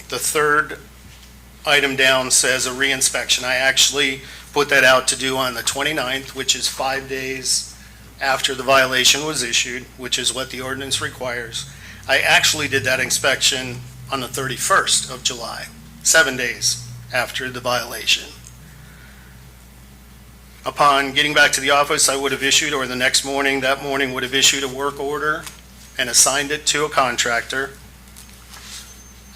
the third item down says a reinspection. I actually put that out to do on the 29th, which is 5 days after the violation was issued, which is what the ordinance requires. I actually did that inspection on the 31st of July, 7 days after the violation. Upon getting back to the office, I would have issued, or the next morning, that morning would have issued a work order and assigned it to a contractor.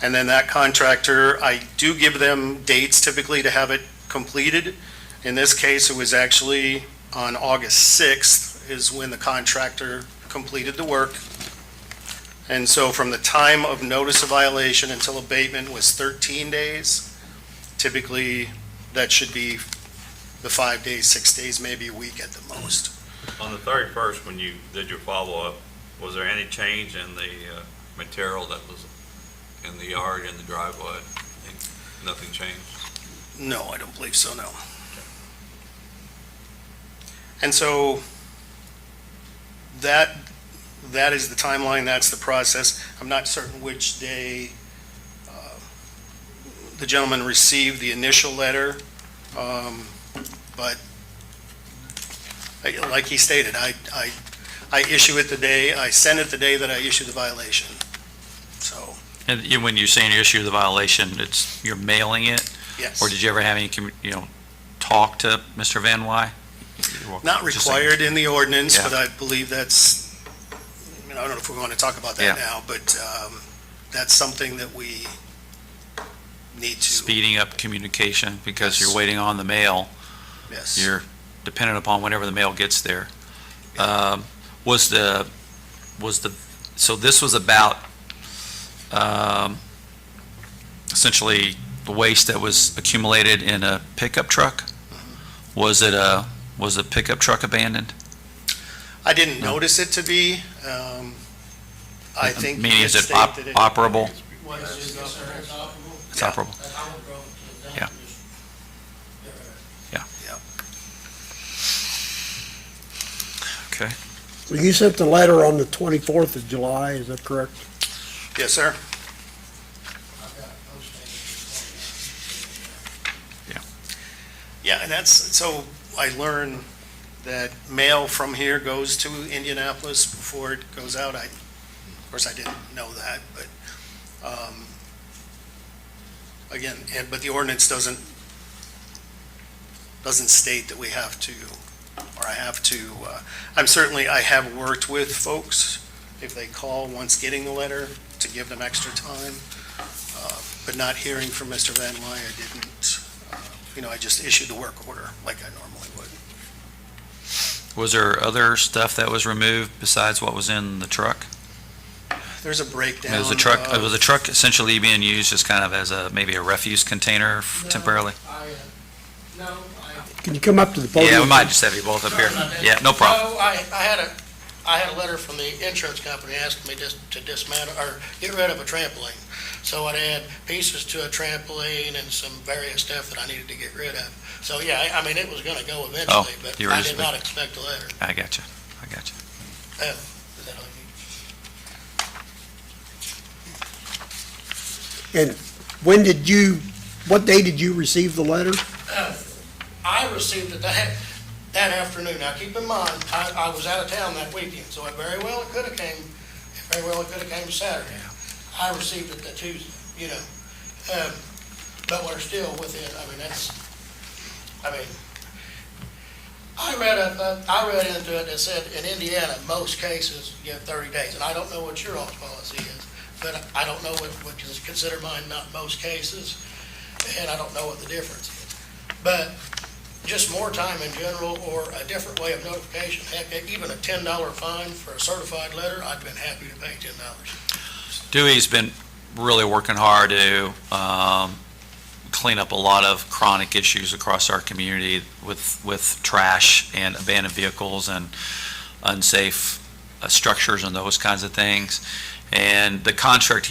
And then that contractor, I do give them dates typically to have it completed. In this case, it was actually on August 6th is when the contractor completed the work. And so from the time of notice of violation until abatement was 13 days. Typically, that should be the 5 days, 6 days, maybe a week at the most. On the 31st, when you did your follow-up, was there any change in the material that was in the yard, in the driveway? Nothing changed? No, I don't believe so, no. And so that is the timeline, that's the process. I'm not certain which day the gentleman received the initial letter, but like he stated, I issue it the day, I send it the day that I issue the violation. So, And when you're saying you issue the violation, you're mailing it? yes. Or did you ever have any, talk to Mr. Van Wy? Not Just saying. required in the ordinance, Yeah. but I believe that's, I don't know if we want to talk about Yeah. that now, but that's something that we need to. Speeding up communication because Yes. you're waiting on the mail. Yes. You're dependent upon whenever the mail gets there. So this was about, essentially the waste that was accumulated in a pickup truck? Was the pickup truck abandoned? I didn't No. notice it to be. I think. Meaning, is it state that operable? Yes, sir, it's operable. It's Yeah. operable. I would drove it to the Yeah. dump, just get rid of it. Okay. So you sent the letter on the 24th of July, is that correct? Yes, sir. I've got postage. Yeah, and so I learned that mail from here goes to Indianapolis before it goes out. Of course, I didn't know that, but, again, but the ordinance doesn't state that we have to, or I have to, I have worked with folks, if they call once getting the letter, to give them extra time, but not hearing from Mr. Van Wy, I didn't, I just issued the work order like I normally would. Was there other stuff that was removed besides what was in the truck? There's a breakdown. Was the truck essentially being used as kind of as maybe a refuse container temporarily? Can you come up to the podium? Yeah, we might just have you both up here. Yeah, no problem. No, I had a letter from the insurance company asking me just to dismantle, or get rid of a trampoline. So I had pieces to a trampoline and some various stuff that I needed to get rid of. So, yeah, it was gonna go eventually, but you were I just- did not expect a letter. I got you. Is that all you need? And what day did you receive the letter? I received it that afternoon. Now, keep in mind, I was out of town that weekend, so it very well could have came Saturday. I received it that Tuesday, but we're still within, I read into it that said in Indiana, most cases, you have 30 days, and I don't know what your all's policy is, but I don't know what is considered mine, not most cases, and I don't know what the difference is. But just more time in general, or a different way of notification, heck, even a $10 fine for a certified letter, I'd been happy to pay $10. Dewey's been really working hard to clean up a lot of chronic issues across our community with trash and abandoned vehicles and unsafe structures and those kinds of things. And the contract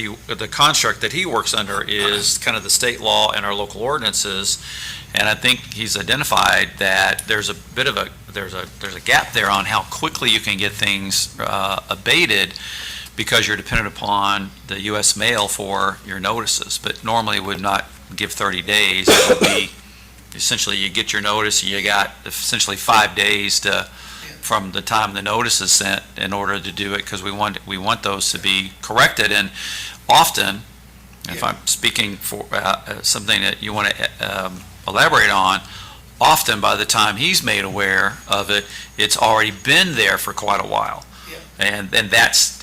that he works under is kind of the state law and our local ordinances. And I think he's identified that there's a bit of there's a gap there on how quickly you can get things abated, because you're dependent upon the U.S. mail for your notices, but normally would not give 30 days. It would be, essentially, you get your notice, and you got essentially 5 days from the time the notice is sent in order to do it, because we want those to be corrected. And often, if I'm speaking for something that you want to elaborate on, often by the time he's made aware of it, it's already been there for quite a while. And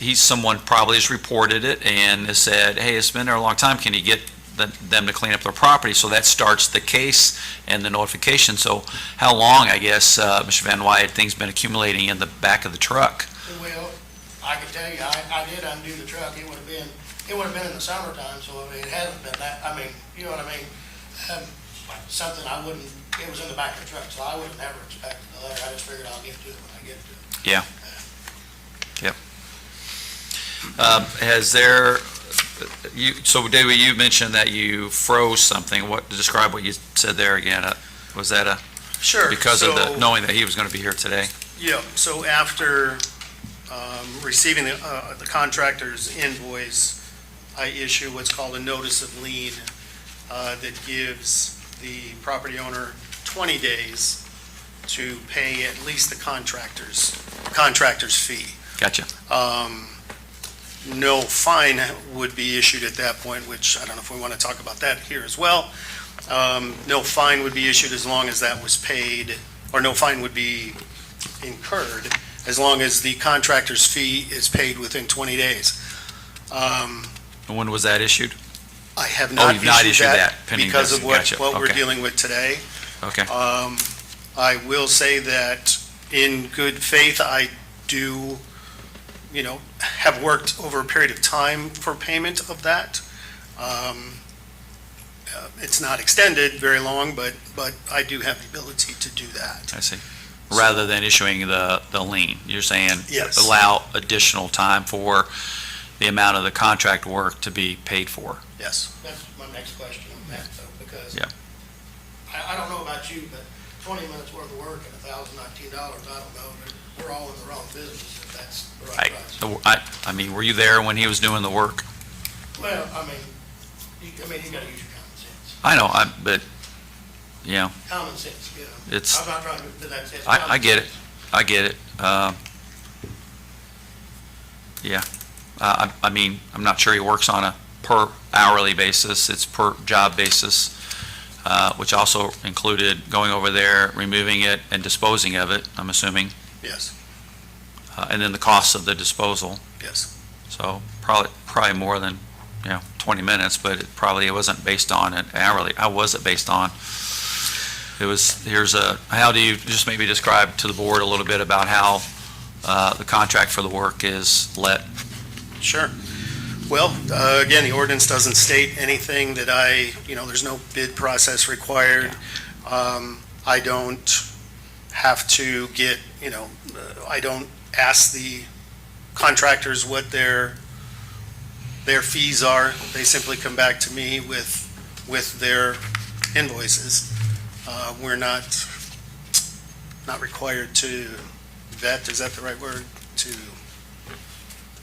he's someone probably has reported it and has said, hey, it's been there a long time, can you get them to clean up their property? So that starts the case and the notification. So how long, I guess, Mr. Van Wyatt, things been accumulating in the back of the truck? Well, I can tell you, I did undo the truck. It would have been in the summertime, so I mean, it hasn't been that, I mean, you know what I mean? Something I wouldn't, it was in the back of the truck, so I would have never expected the letter. I just figured I'll get to it when I get to it. Yeah. Has there, so David, you mentioned that you froze something. Describe what you said there again. Was that Sure. because of knowing that he was going to be here today? Yeah, so after receiving the contractor's invoice, I issue what's called a notice of lien that gives the property owner 20 days to pay at least the contractor's fee. Gotcha. No fine would be issued at that point, which I don't know if we want to talk about that here as well. No fine would be issued as long as that was paid, or no fine would be incurred as long as the contractor's fee is paid within 20 days. When was that issued? I have not you've not issued that, that pending because this. of what Gotcha. we're Okay. dealing with today. Okay. I will say that in good faith, I do, have worked over a period of time for payment of that. It's not extended very long, but I do have the ability to do that. I see. Rather than issuing the lien, you're saying Yes. allow additional time for the amount of the contract work to be paid for. Yes. That's my next question on that, though, because Yeah. I don't know about you, but 20 minutes worth of work and $1,019, I don't know, but we're all in the wrong business if that's the right price. I mean, were you there when he was doing the work? Well, I mean, you gotta use your common sense. I know, but, yeah, Common sense, it's, I'm not trying to do that. It's I common get it. sense. I get it. Yeah. I mean, I'm not sure he works on a per hourly basis. It's per job basis, which also included going over there, removing it, and disposing of it, I'm assuming. Yes, And then the cost of the disposal. yes. So probably more than, 20 minutes, but it wasn't based on an hourly. How was it based on? How do you, just maybe describe to the board a little bit about how the contract for the work is let? Sure. Well, again, the ordinance doesn't state anything that there's no bid process required. I don't have to get, I don't ask the contractors what their fees are. They simply come back to me with their invoices. We're not required to vet, is that the right word, to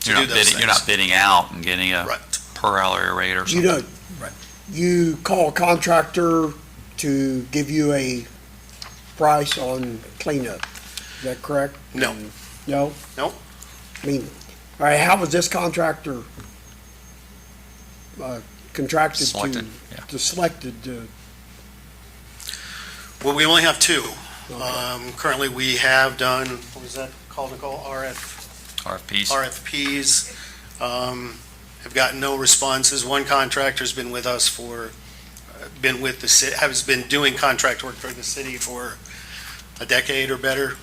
You're do those things. You're not bidding out and getting a Right. per hour rate or You something. know, you call a contractor to give you a price on cleanup. Is that correct? No. No? No. I mean, all right, how was this contractor contracted Selected, yeah. selected to? Well, we only have two. Okay. Currently, we have done, what was that called, Nicole? RFPs. RFPs. Have gotten no responses. One contractor's been with us been with the city, has been doing contract work for the city for a decade or better.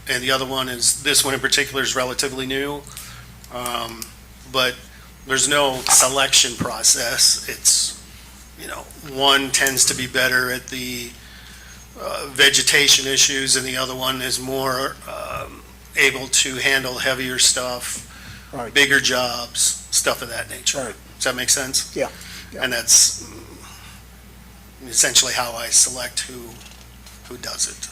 And the other one this one in particular is relatively new. But there's no selection process. It's, one tends to be better at the vegetation issues and the other one is more able to handle heavier stuff. Right. bigger jobs, stuff of that nature. Right. Does that make sense? Yeah, yeah. And that's essentially how I select who does it.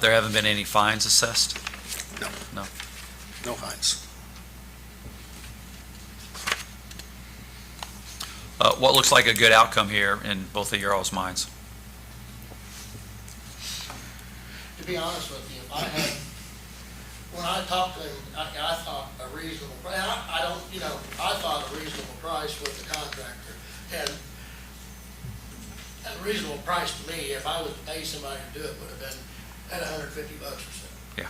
There haven't been any fines assessed? No fines. What looks like a good outcome here in both of your all's minds? To be honest with you, when I talked to him, I thought a reasonable, I thought a reasonable price with the contractor. And a reasonable price to me, if I was to pay somebody to do it, would have been at $150 or so. Yeah.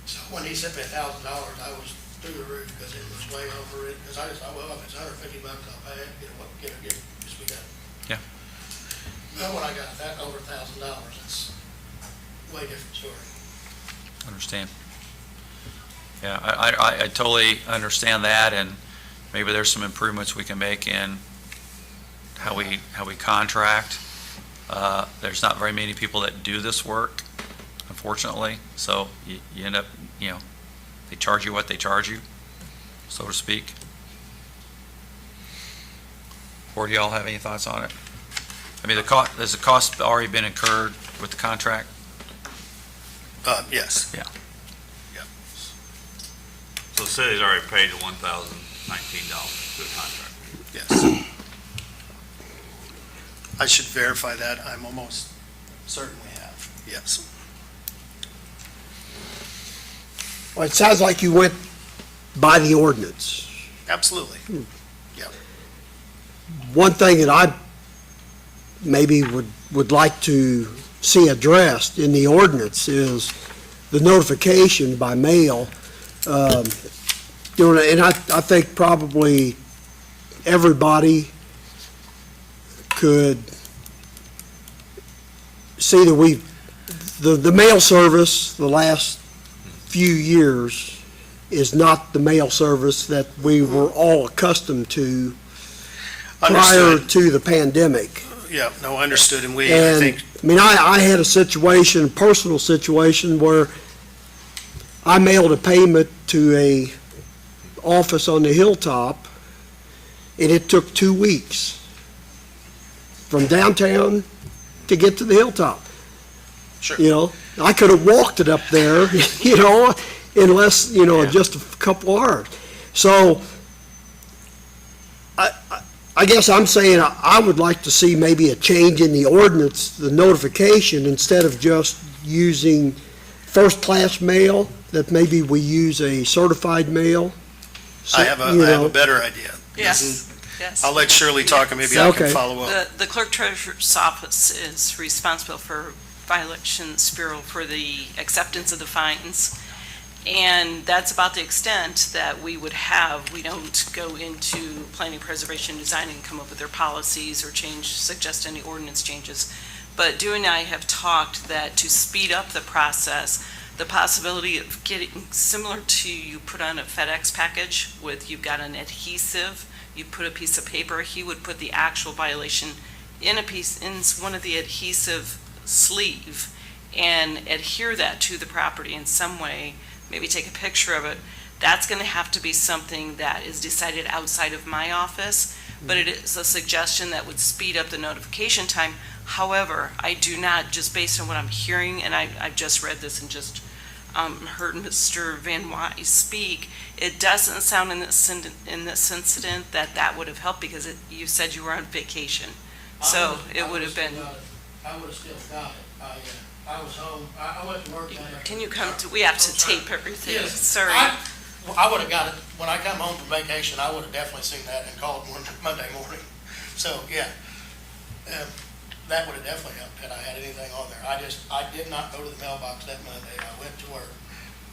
So when he sent me $1,000, I was through the roof because it was way over it. Because I just thought, well, if it's $150, I'll pay it, just be done. Yeah. But when I got that over $1,000, it's a way different story. Understand. Yeah, I totally understand that, and maybe there's some improvements we can make in how we contract. There's not very many people that do this work, unfortunately, so you end up, they charge you what they charge you, so to speak. Or do y'all have any thoughts on it? I mean, has the cost already been incurred with the contract? Yes. Yeah. So the city's already paid the $1,019 to the contractor. Yes. I should verify that. I'm almost certain we have. Yes. Well, it sounds like you went by the ordinance. Absolutely. One thing that I maybe would like to see addressed in the ordinance is the notification by mail. And I think probably everybody could see that the mail service the last few years is not the mail service that we were all accustomed to prior Understood. to the pandemic. Yeah, no, understood. And I And, think, I mean, I had a personal situation where I mailed a payment to a office on the hilltop, and it took 2 weeks from downtown to get to the hilltop. sure. I could have walked it up there, in less, just a couple hours. So, I guess I'm saying I would like to see maybe a change in the ordinance, the notification, instead of just using first-class mail, that maybe we use a certified mail. I have a better idea. Yes, yes. I'll let Shirley talk and maybe I can Okay. follow up. The clerk treasurer's office is responsible for Violations Bureau for the acceptance of the fines. And that's about the extent that we would have. We don't go into planning, preservation, design and come up with their policies or suggest any ordinance changes. But Dewey and I have talked that to speed up the process, the possibility of getting similar to you put on a FedEx package you've got an adhesive, you put a piece of paper, he would put the actual violation in one of the adhesive sleeve and adhere that to the property in some way, maybe take a picture of it. That's going to have to be something that is decided outside of my office, but it is a suggestion that would speed up the notification time. However, I do not, just based on what I'm hearing, and I've just read this and just heard Mr. Van Wise speak, it doesn't sound in this incident that would have helped because you said you were on vacation. So it would have been. I would have still got it. I was home, I went to work. Can you we have to tape everything, Yes. sorry. I would have got it, when I come home from vacation, I would have definitely seen that and called Monday morning. So, yeah, that would have definitely helped had I had anything on there. I did not go to the mailbox that Monday, I went to work.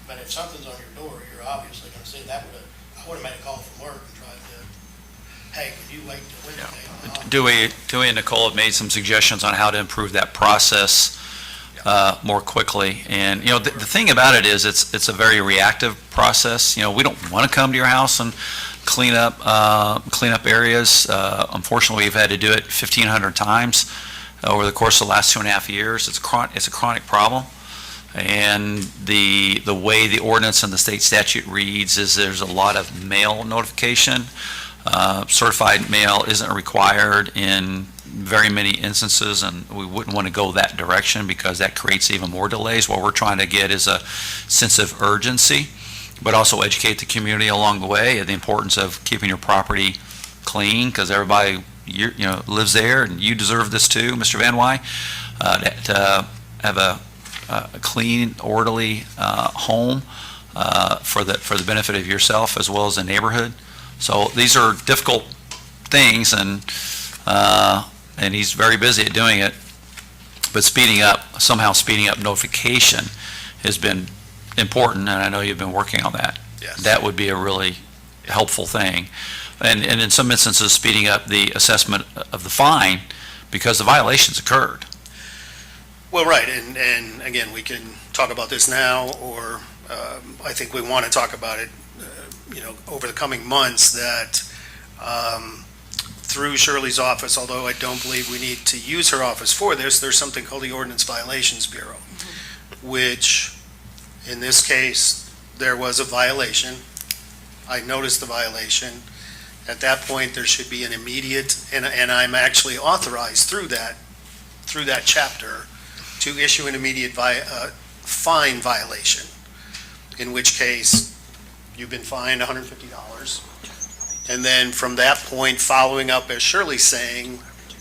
But if something's on your door, you're obviously gonna see, I would have made a call from work and tried to, hey, can you wait till Wednesday? Dewey and Nicole have made some suggestions on how to improve that process more quickly. And, the thing about it is it's a very reactive process. We don't want to come to your house and cleanup areas. Unfortunately, we've had to do it 1,500 times over the course of the last 2.5 years. It's a chronic problem. And the way the ordinance and the state statute reads is there's a lot of mail notification. Certified mail isn't required in very many instances, and we wouldn't want to go that direction because that creates even more delays. What we're trying to get is a sense of urgency, but also educate the community along the way of the importance of keeping your property clean, because everybody lives there, and you deserve this too, Mr. Van Wy, to have a clean, orderly home for the benefit of yourself as well as the neighborhood. So these are difficult things, and he's very busy at doing it. But somehow speeding up notification has been important, and I know you've been working on that. Yes. That would be a really helpful thing. And in some instances, speeding up the assessment of the fine because the violations occurred. Well, right, and again, we can talk about this now, or I think we want to talk about it, over the coming months, that through Shirley's office, although I don't believe we need to use her office for this, there's something called the Ordinance Violations Bureau, which, in this case, there was a violation. I noticed the violation. At that point, there should be an immediate, and I'm actually authorized through that chapter to issue an immediate fine violation, in which case you've been fined $150. And then from that point, following up, as Shirley's saying,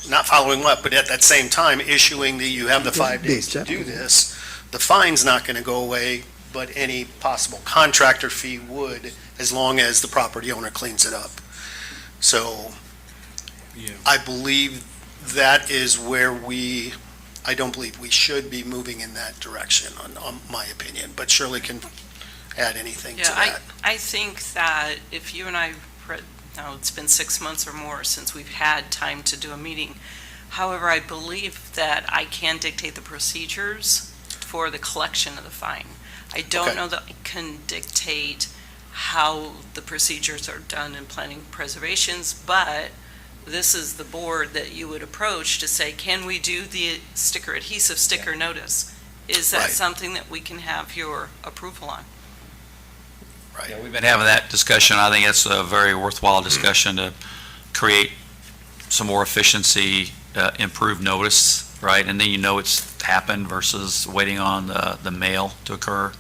not following up, but at that same time, issuing you have the 5 days to do this, the fine's not going to go away, but any possible contractor fee would, as long as the property owner cleans it up. So I believe that is where I don't believe we should be moving in that direction, on my opinion, but Shirley can add anything to that. I think that if you and I, now it's been 6 months or more since we've had time to do a meeting. However, I believe that I can dictate the procedures for the collection of the fine. I don't know that I can dictate how the procedures are done in planning preservations, but this is the board that you would approach to say, can we do the adhesive sticker notice? Is that Right. something that we can have your approval on? Right. Yeah, we've been having that discussion. I think it's a very worthwhile discussion to create some more efficiency, improved notice, right? And then it's happened versus waiting on the mail to occur.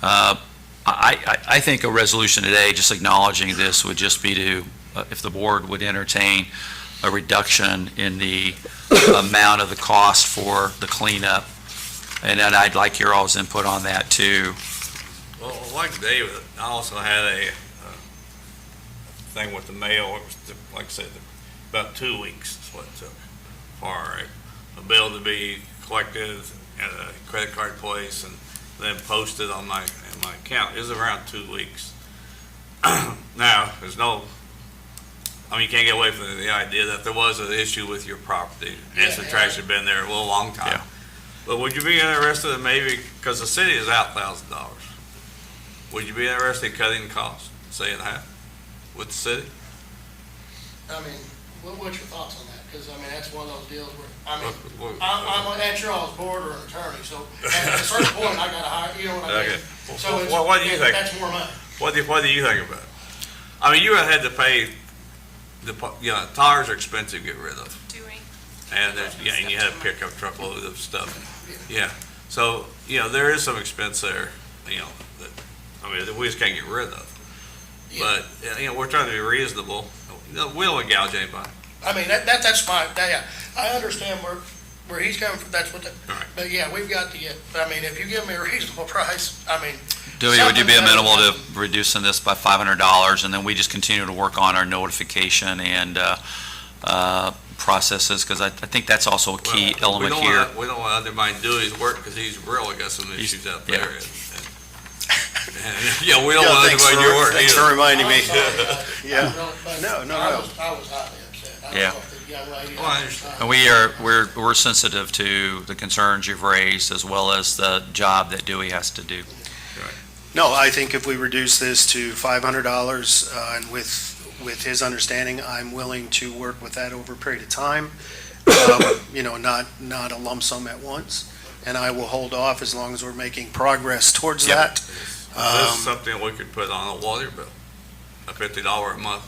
I think a resolution today, just acknowledging this, would just be to, if the board would entertain a reduction in the amount of the cost for the cleanup. And then I'd like your all's input on that too. Well, like David, I also had a thing with the mail. It was, like I said, about 2 weeks is what it took for a bill to be collected at a credit card place and then posted on my account. It was around 2 weeks. Now, you can't get away from the idea that there was an issue with your property. Instant trash had been there a long time. Yeah. But would you be interested in maybe, because the city is out $1,000, would you be interested in cutting the cost, say in half, with the city? I mean, what's your thoughts on that? Because, that's one of those deals where, I'm at your all's board or an attorney, so at a certain point, I gotta hire, you know what I mean? Okay. So it's, What do you think? that's more money. What do you think about it? You had to pay, tires are expensive to get rid of. Do we? And and you had to pick up a truckload of stuff. Yeah. So, there is some expense there, that we just can't get rid of. But, we're trying to be reasonable. We don't gouge anybody. That's my, I understand where he's coming from, that's what Right. but yeah, we've got to get, if you give me a reasonable price, Dewey, would you be something's amenable gotta to reducing this by $500, and then we just continue to work on our notification and processes, because I think that's also a key element here. We don't want to undermine Dewey's work because he's really got some issues out there. yeah. And we don't want to undermine your work Thanks for either. reminding me. I'm sorry, Yeah. No, No. I was highly upset. I don't Yeah. know if the young lady. Oh, I understand. And we're sensitive to the concerns you've raised, as well as the job that Dewey has to do. No, I think if we reduce this to $500, and with his understanding, I'm willing to work with that over a period of time. Not a lump sum at once. And I will hold off as long as we're making progress towards Yep. that. This is something we could put on a water bill, a $50 a month.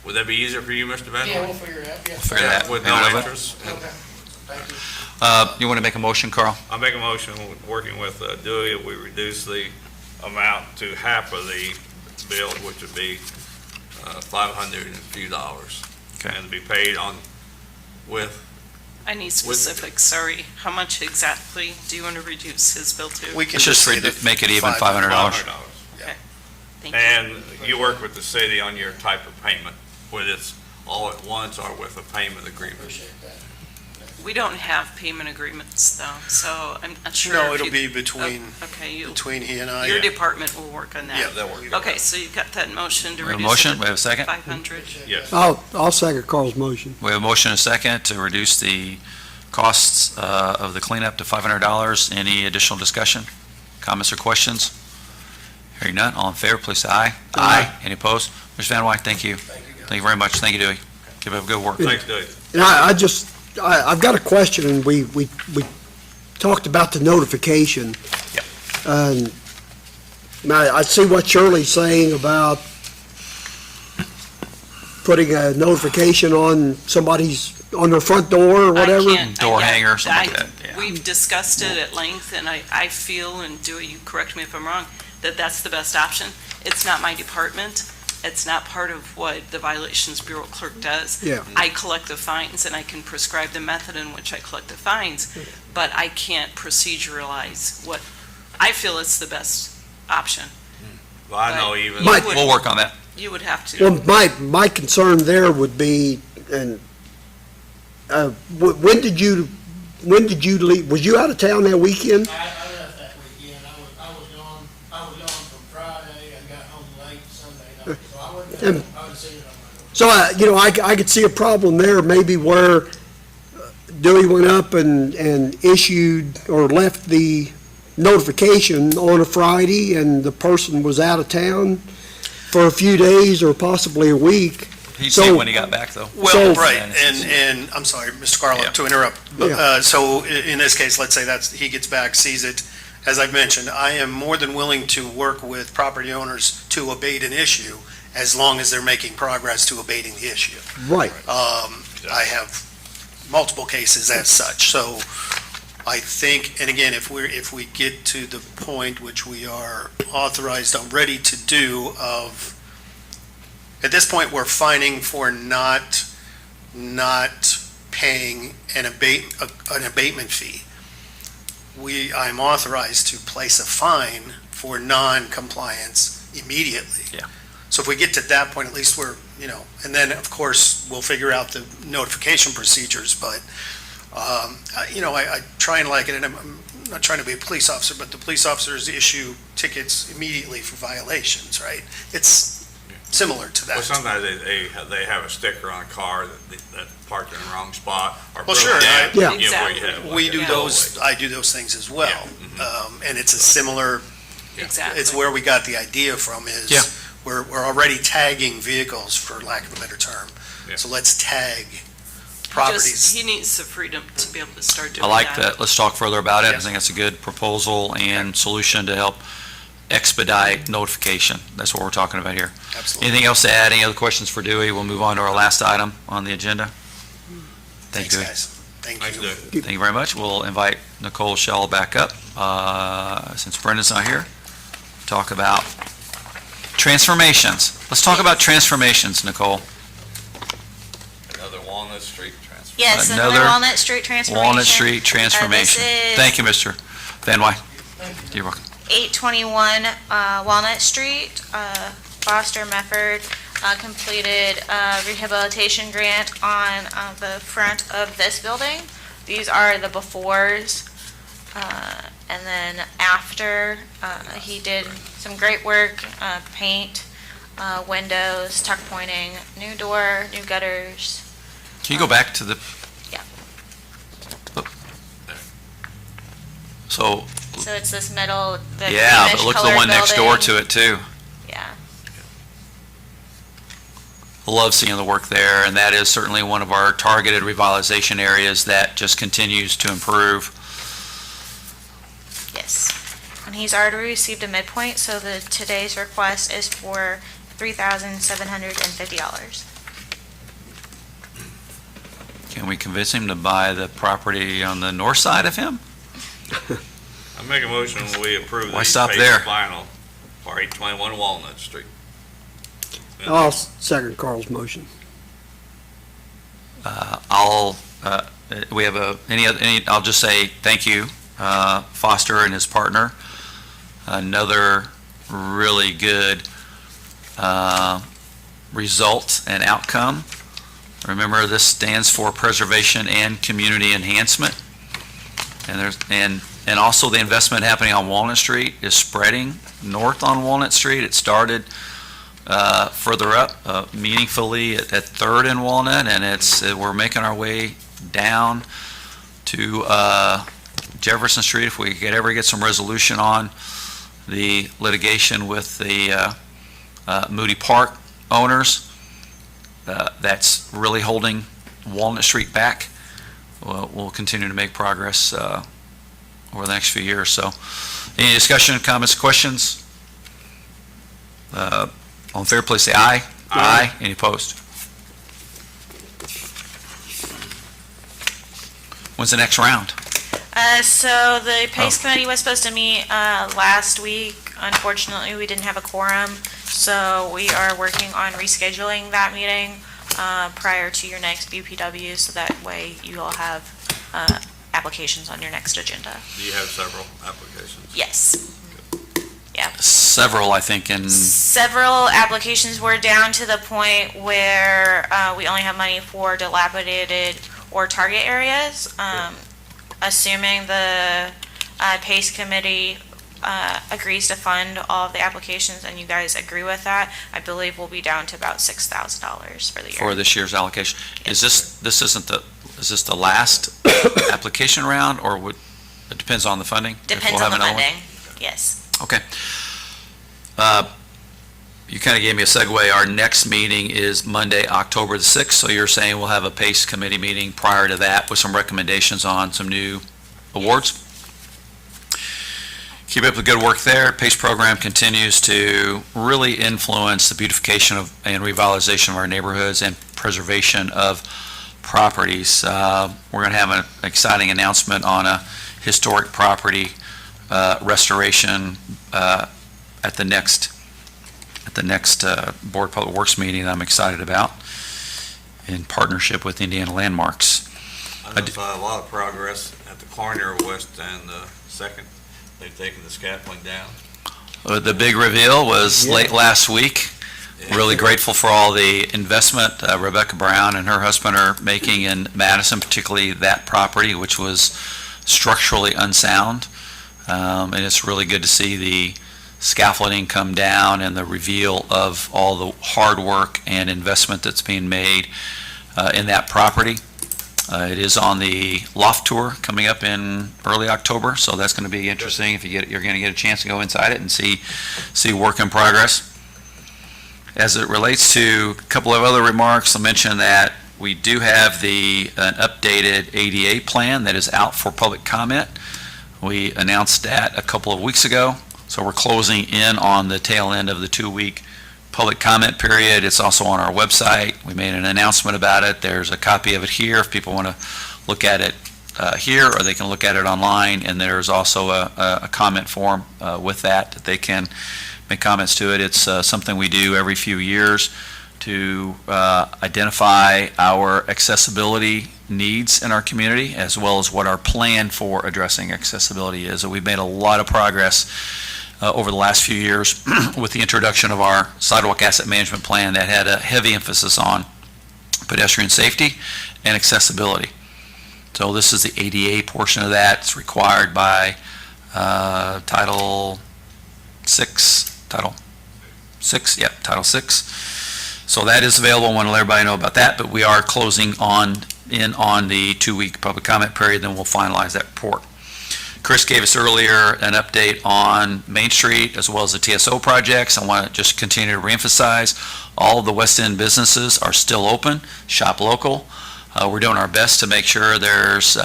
Would that be easier for you, Mr. Van? Yeah, we'll figure it out, yeah. Figure that With out no of it. interest? Okay, thank you. You want to make a motion, Carl? I make a motion, working with Dewey, we reduce the amount to half of the bill, which would be $500 and a few dollars. Okay. And to be paid on with, I need specifics, sorry. How much exactly do you want to reduce his bill to? We can Let's just say make it even, $500. Thank you. And you work with the city on your type of payment, whether it's all at once or with a payment agreement. Appreciate that. We don't have payment agreements though, so I'm not sure. No, if it'll you- be between Okay, between he and I. your department will work on Yeah, that. that works. Okay, so you've got that motion to We have a reduce motion? it We have a second? to 500. Yes. I'll second Carl's motion. We have a motion and a second to reduce the costs of the cleanup to $500. Any additional discussion, comments, or questions? Hearing none, all in favor, please say aye. Aye. Any opposed? Mr. Van Wyk, thank you. Thank you very much. Thank you, Dewey. Keep up good work. Thanks, Dewey. And I've got a question, and we talked about the notification. Yep. And now, I see what Shirley's saying about putting a notification on on their front door or whatever. I can't- Door yeah, hanger, something like I- that, yeah. We've discussed it at length, and I feel, and Dewey, you correct me if I'm wrong, that that's the best option. It's not my department. It's not part of what the Violations Bureau clerk does. Yeah. I collect the fines, and I can prescribe the method in which I collect the fines, but I can't proceduralize what, I feel is the best option. Well, I know even. Mike, would- We'll work on that. You would have to. Well, my concern there would be, and, when did you leave? Was you out of town that weekend? I left that weekend, I was gone from Friday, I got home late Sunday night, so I wouldn't, I would see it on my door. So, I could see a problem there, maybe where Dewey went up and issued or left the notification on a Friday, and the person was out of town for a few days or possibly a week. He'd So- see it when he got back, though. Well, So- right, and I'm sorry, Mr. Carlo, Yeah. to interrupt. But, Yeah. So in this case, let's say he gets back, sees it. As I've mentioned, I am more than willing to work with property owners to abate an issue as long as they're making progress to abating the issue. Right. I have multiple cases as such, so I think, and again, if we get to the point which we are authorized already to do of, at this point, we're fining for not paying an abatement fee. I'm authorized to place a fine for non-compliance immediately. Yeah. So if we get to that point, at least we're, and then, of course, we'll figure out the notification procedures, but, I try and like it, and I'm not trying to be a police officer, but the police officers issue tickets immediately for violations, right? It's similar to Well, that. sometimes they have a sticker on a car that parked in the wrong spot or. Well, sure, broke down, Yeah. you know, where you have, like, We do a those, hallway. I do those things as well. Yeah, mhm. And it's a similar, Exactly. it's where we got the idea from is. Yeah. We're already tagging vehicles, for lack of a better term. Yeah. So let's tag Just, properties. he needs the freedom to be able to start doing I like that. that. Let's talk further about it. I Yes. think that's a good proposal and solution to help expedite notification. That's what we're talking about here. Absolutely. Anything else to add? Any other questions for Dewey? We'll move on to our last item on the agenda. Thank Thanks, you, Dewey. guys. Thank Thanks, you. Dewey. Thank you very much. We'll invite Nicole Shell back up, since Brenda's not here. Talk about transformations. Let's talk about transformations, Nicole. Another Walnut Street transfer. Yes, another Another Walnut Street transformation. Walnut Street transformation. is- Thank you, Mr. Van Wyk. You're welcome. 821 Walnut Street, Foster Mefford completed a rehabilitation grant on the front of this building. These are the befores. And then after, he did some great work, paint, windows, tuck pointing, new door, new gutters. Can you go back to the? Yeah. So, So it's this metal, the Yeah, but greenish look at the colored one next door building. to it too. Yeah. I love seeing the work there, and that is certainly one of our targeted revitalization areas that just continues to improve. Yes. And he's already received a midpoint, so today's request is for $3,750. Can we convince him to buy the property on the north side of him? I make a motion when we approve Why the stop pace there? final for 821 Walnut Street. I'll second Carl's motion. We have I'll just say thank you, Foster and his partner. Another really good result and outcome. Remember, this stands for preservation and community enhancement. And also the investment happening on Walnut Street is spreading north on Walnut Street. It started further up meaningfully at Third and Walnut, and we're making our way down to Jefferson Street. If we could ever get some resolution on the litigation with the Moody Park owners, that's really holding Walnut Street back. We'll continue to make progress over the next few years. So, any discussion, comments, questions? All in favor, please say aye. Aye. Any opposed? When's the next round? So the PACE Oh. committee was supposed to meet last week. Unfortunately, we didn't have a quorum, so we are working on rescheduling that meeting prior to your next BPW, so that way you all have applications on your next agenda. Do you have several applications? Yes. Several, I think, in Several applications were down to the point where we only have money for dilapidated or target areas. Assuming the PACE committee agrees to fund all of the applications and you guys agree with that, I believe we'll be down to about $6,000 for the year. for this year's allocation. Is this the last application round, or it depends on the funding? If Depends we'll on have the another one? funding, yes. Okay. You kind of gave me a segue. Our next meeting is Monday, October the 6th, so you're saying we'll have a PACE committee meeting prior to that with some recommendations on some new awards? Keep up the good work there. PACE program continues to really influence the beautification of and revitalization of our neighborhoods and preservation of properties. We're going to have an exciting announcement on a historic property restoration at the next Board of Public Works meeting that I'm excited about in partnership with Indiana Landmarks. I know a lot of progress at the corner of West and Second. They've taken the scaffolding down. The big reveal was late last week. Really grateful for all the investment Rebecca Brown and her husband are making in Madison, particularly that property, which was structurally unsound. And it's really good to see the scaffolding come down and the reveal of all the hard work and investment that's being made in that property. It is on the loft tour coming up in early October, so that's going to be interesting. If you're going to get a chance to go inside it and see work in progress. As it relates to a couple of other remarks, I'll mention that we do have an updated ADA plan that is out for public comment. We announced that a couple of weeks ago, so we're closing in on the tail end of the 2-week public comment period. It's also on our website. We made an announcement about it. There's a copy of it here if people want to look at it here, or they can look at it online, and there's also a comment form with that they can make comments to it. It's something we do every few years to identify our accessibility needs in our community, as well as what our plan for addressing accessibility is. So we've made a lot of progress over the last few years with the introduction of our sidewalk asset management plan that had a heavy emphasis on pedestrian safety and accessibility. So this is the ADA portion of that. It's required by Title 6. Title 6. So that is available. I want to let everybody know about that, but we are closing in on the 2-week public comment period, then we'll finalize that report. Chris gave us earlier an update on Main Street as well as the TSO projects. I want to just continue to reemphasize, all of the West End businesses are still open, shop local. We're doing our best to make sure there's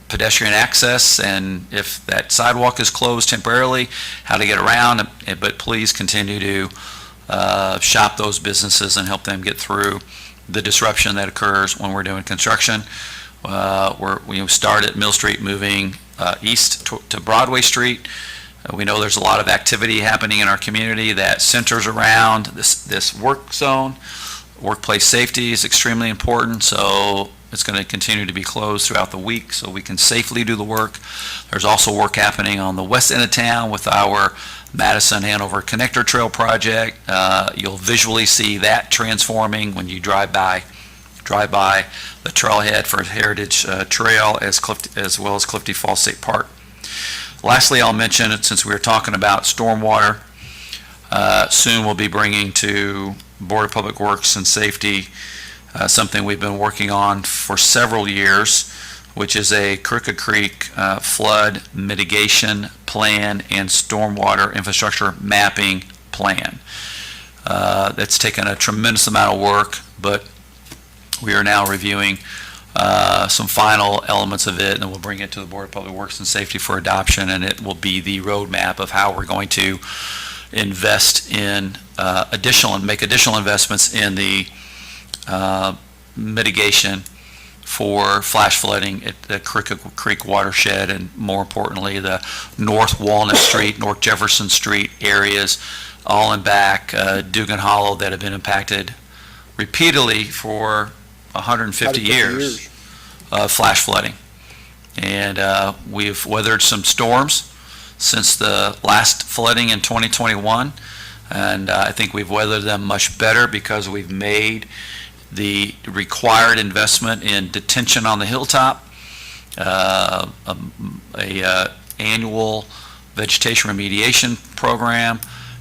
pedestrian access, and if that sidewalk is closed temporarily, how to get around, but please continue to shop those businesses and help them get through the disruption that occurs when we're doing construction. We start at Mill Street, moving east to Broadway Street. We know there's a lot of activity happening in our community that centers around this work zone. Workplace safety is extremely important, so it's going to continue to be closed throughout the week so we can safely do the work. There's also work happening on the west end of town with our Madison Hanover Connector Trail project. You'll visually see that transforming when you drive by the trailhead for Heritage Trail as well as Clifty Falls State Park. Lastly, I'll mention it since we were talking about stormwater. Soon we'll be bringing to Board of Public Works and Safety something we've been working on for several years, which is a Crooked Creek flood mitigation plan and stormwater infrastructure mapping plan. That's taken a tremendous amount of work, but we are now reviewing some final elements of it, and we'll bring it to the Board of Public Works and Safety for adoption, and it will be the roadmap of how we're going to invest in make additional investments in the mitigation for flash flooding at the Crooked Creek watershed, and more importantly, the North Walnut Street, North Jefferson Street areas, all in back, Dugan Hollow, that have been impacted repeatedly for 150 years of flash flooding. And we've weathered some storms since the last flooding in 2021, and I think we've weathered them much better because we've made the required investment in detention on the hilltop, annual vegetation remediation program,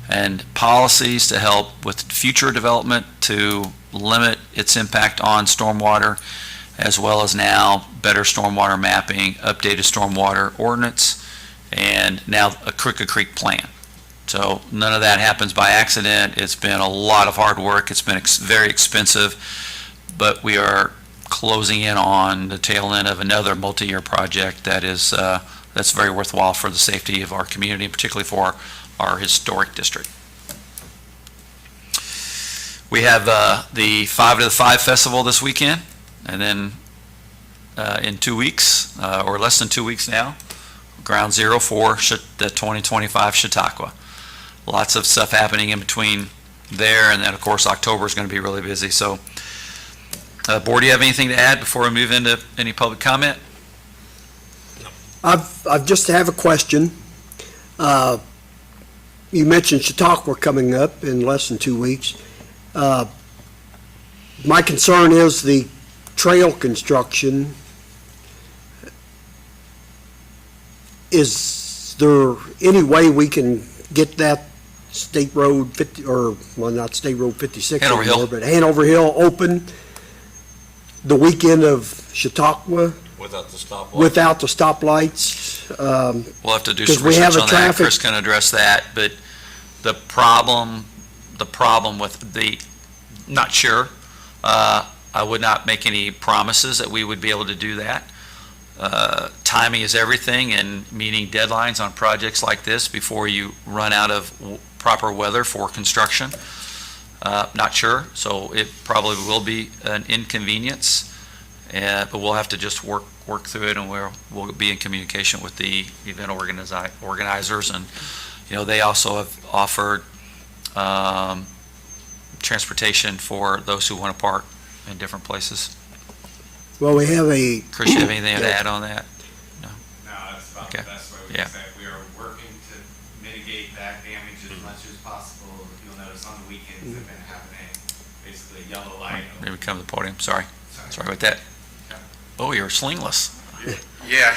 and policies to help with future development to limit its impact on stormwater, as well as now better stormwater mapping, updated stormwater ordinance, and now a Crooked Creek plan. So none of that happens by accident. It's been a lot of hard work. It's been very expensive, but we are closing in on the tail end of another multi-year project that is that's very worthwhile for the safety of our community, and particularly for our historic district. We have the 5 to the 5 festival this weekend, and then in 2 weeks, or less than 2 weeks now, Ground Zero for the 2025 Chautauqua. Lots of stuff happening in between there, and then of course October is going to be really busy. So, Board, do you have anything to add before we move into any public comment? I've just have a question. You mentioned Chautauqua coming up in less than 2 weeks. My concern is the trail construction. Is there any way we can get that State Road 50, or, well, not State Road 56 Hanover anymore, Hill. but Hanover Hill open the weekend of Chautauqua Without the stoplight. without the stoplights? We'll have to do 'Cause some we have research a on that. traffic- Chris can address that, but the problem with the, not sure. I would not make any promises that we would be able to do that. Timing is everything, and meeting deadlines on projects like this before you run out of proper weather for construction. Not sure, so it probably will be an inconvenience, but we'll have to just work through it, and we'll be in communication with the event organizers, and they also have offered transportation for those who want to park in different places. Well, we have a, Chris, you have anything to add on that? No, that's about Okay. the best way we Yeah. can say it. We are working to mitigate that damage as much as possible. You'll notice on the weekends have been happening, basically yellow light. Maybe come to the podium, sorry about that. Oh, you're slingless. Yeah,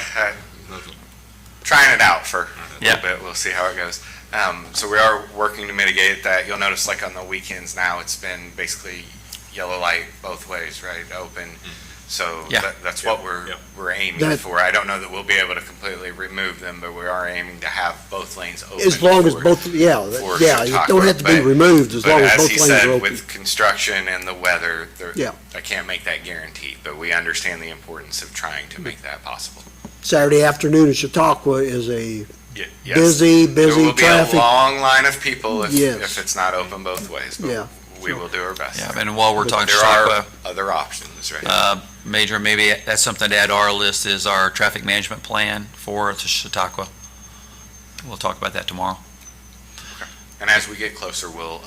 trying it out for a Yeah. little bit. We'll see how it goes. So we are working to mitigate that. You'll notice like on the weekends now, it's been basically yellow light both ways, right? Open. So Yeah. that's what Yep. we're aiming That- for. I don't know that we'll be able to completely remove them, but we are aiming to have both lanes open. As long as for- both, yeah, for yeah, it Chautauqua, don't have to be but- removed as long as both he lanes are said, open. with construction and the weather, Yeah. I can't make that guarantee, but we understand the importance of trying to make that possible. Saturday afternoon in Chautauqua is a Yes. busy There will be a traffic. long line of people if Yes. it's not open both ways, Yeah. but we will do our best. Yeah, and while we're talking There are Chautauqua, other options, right? Major, maybe that's something to add to our list is our traffic management plan for the Chautauqua. We'll talk about that tomorrow. And as we get closer, we'll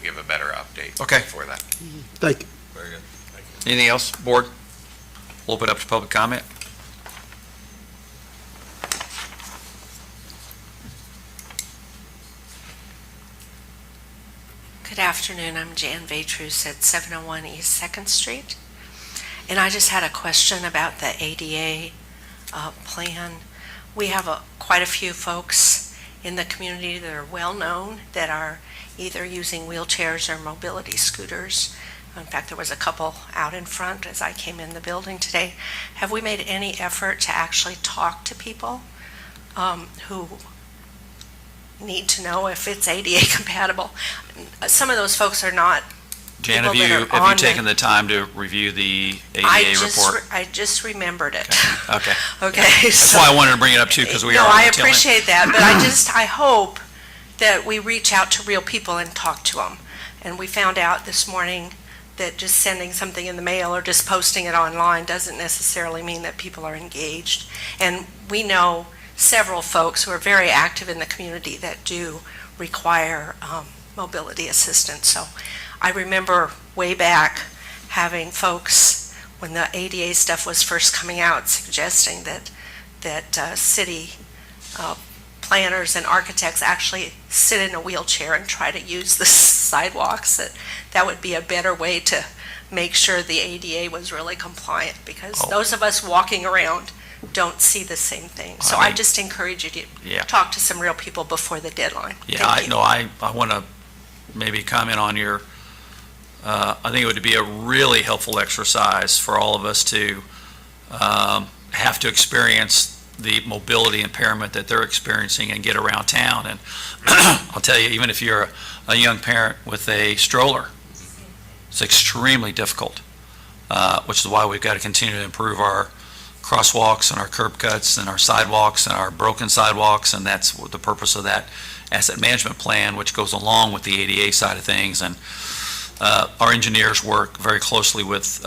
give a better update. Okay. For that. Thank you. Very good. Thank you. Anything else, board? We'll open up to public comment. Good afternoon, I'm Jan Vatrus at 701 East 2nd Street. And I just had a question about the ADA plan. We have quite a few folks in the community that are well-known that are either using wheelchairs or mobility scooters. In fact, there was a couple out in front as I came in the building today. Have we made any effort to actually talk to people who need to know if it's ADA compatible? Some of those folks are not. Jan, People that are have you on taken the time to review the I ADA report? I just remembered it. Okay. Okay. That's so- why I wanted to bring it up too, because we No, are on I the tail end. appreciate that, but I hope that we reach out to real people and talk to them. And we found out this morning that just sending something in the mail or just posting it online doesn't necessarily mean that people are engaged. And we know several folks who are very active in the community that do require mobility assistance. So I remember way back having folks, when the ADA stuff was first coming out, suggesting that city planners and architects actually sit in a wheelchair and try to use the sidewalks, that would be a better way to make sure the ADA was really compliant, because Oh. those of us walking around don't see the same thing. So I I mean- just encourage you to Yeah. talk to some real people before the deadline. Yeah, Thank you. I want to maybe comment on your, I think it would be a really helpful exercise for all of us to have to experience the mobility impairment that they're experiencing and get around town. And I'll tell you, even if you're a young parent with a stroller, it's extremely difficult, which is why we've got to continue to improve our crosswalks and our curb cuts and our sidewalks and our broken sidewalks, and that's what the purpose of that asset management plan, which goes along with the ADA side of things. And our engineers work very closely with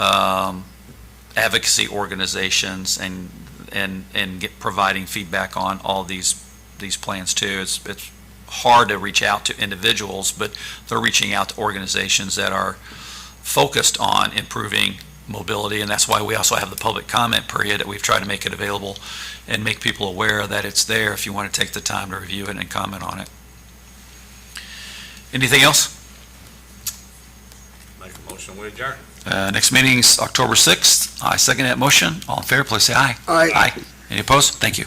advocacy organizations and providing feedback on all these plans too. It's hard to reach out to individuals, but they're reaching out to organizations that are focused on improving mobility, and that's why we also have the public comment period that we've tried to make it available and make people aware that it's there if you want to take the time to review it and comment on it. Anything else? Make a motion, we adjourn. Next meeting is October 6th. I second that motion. All in favor, please say aye. Aye. Any opposed? Thank you.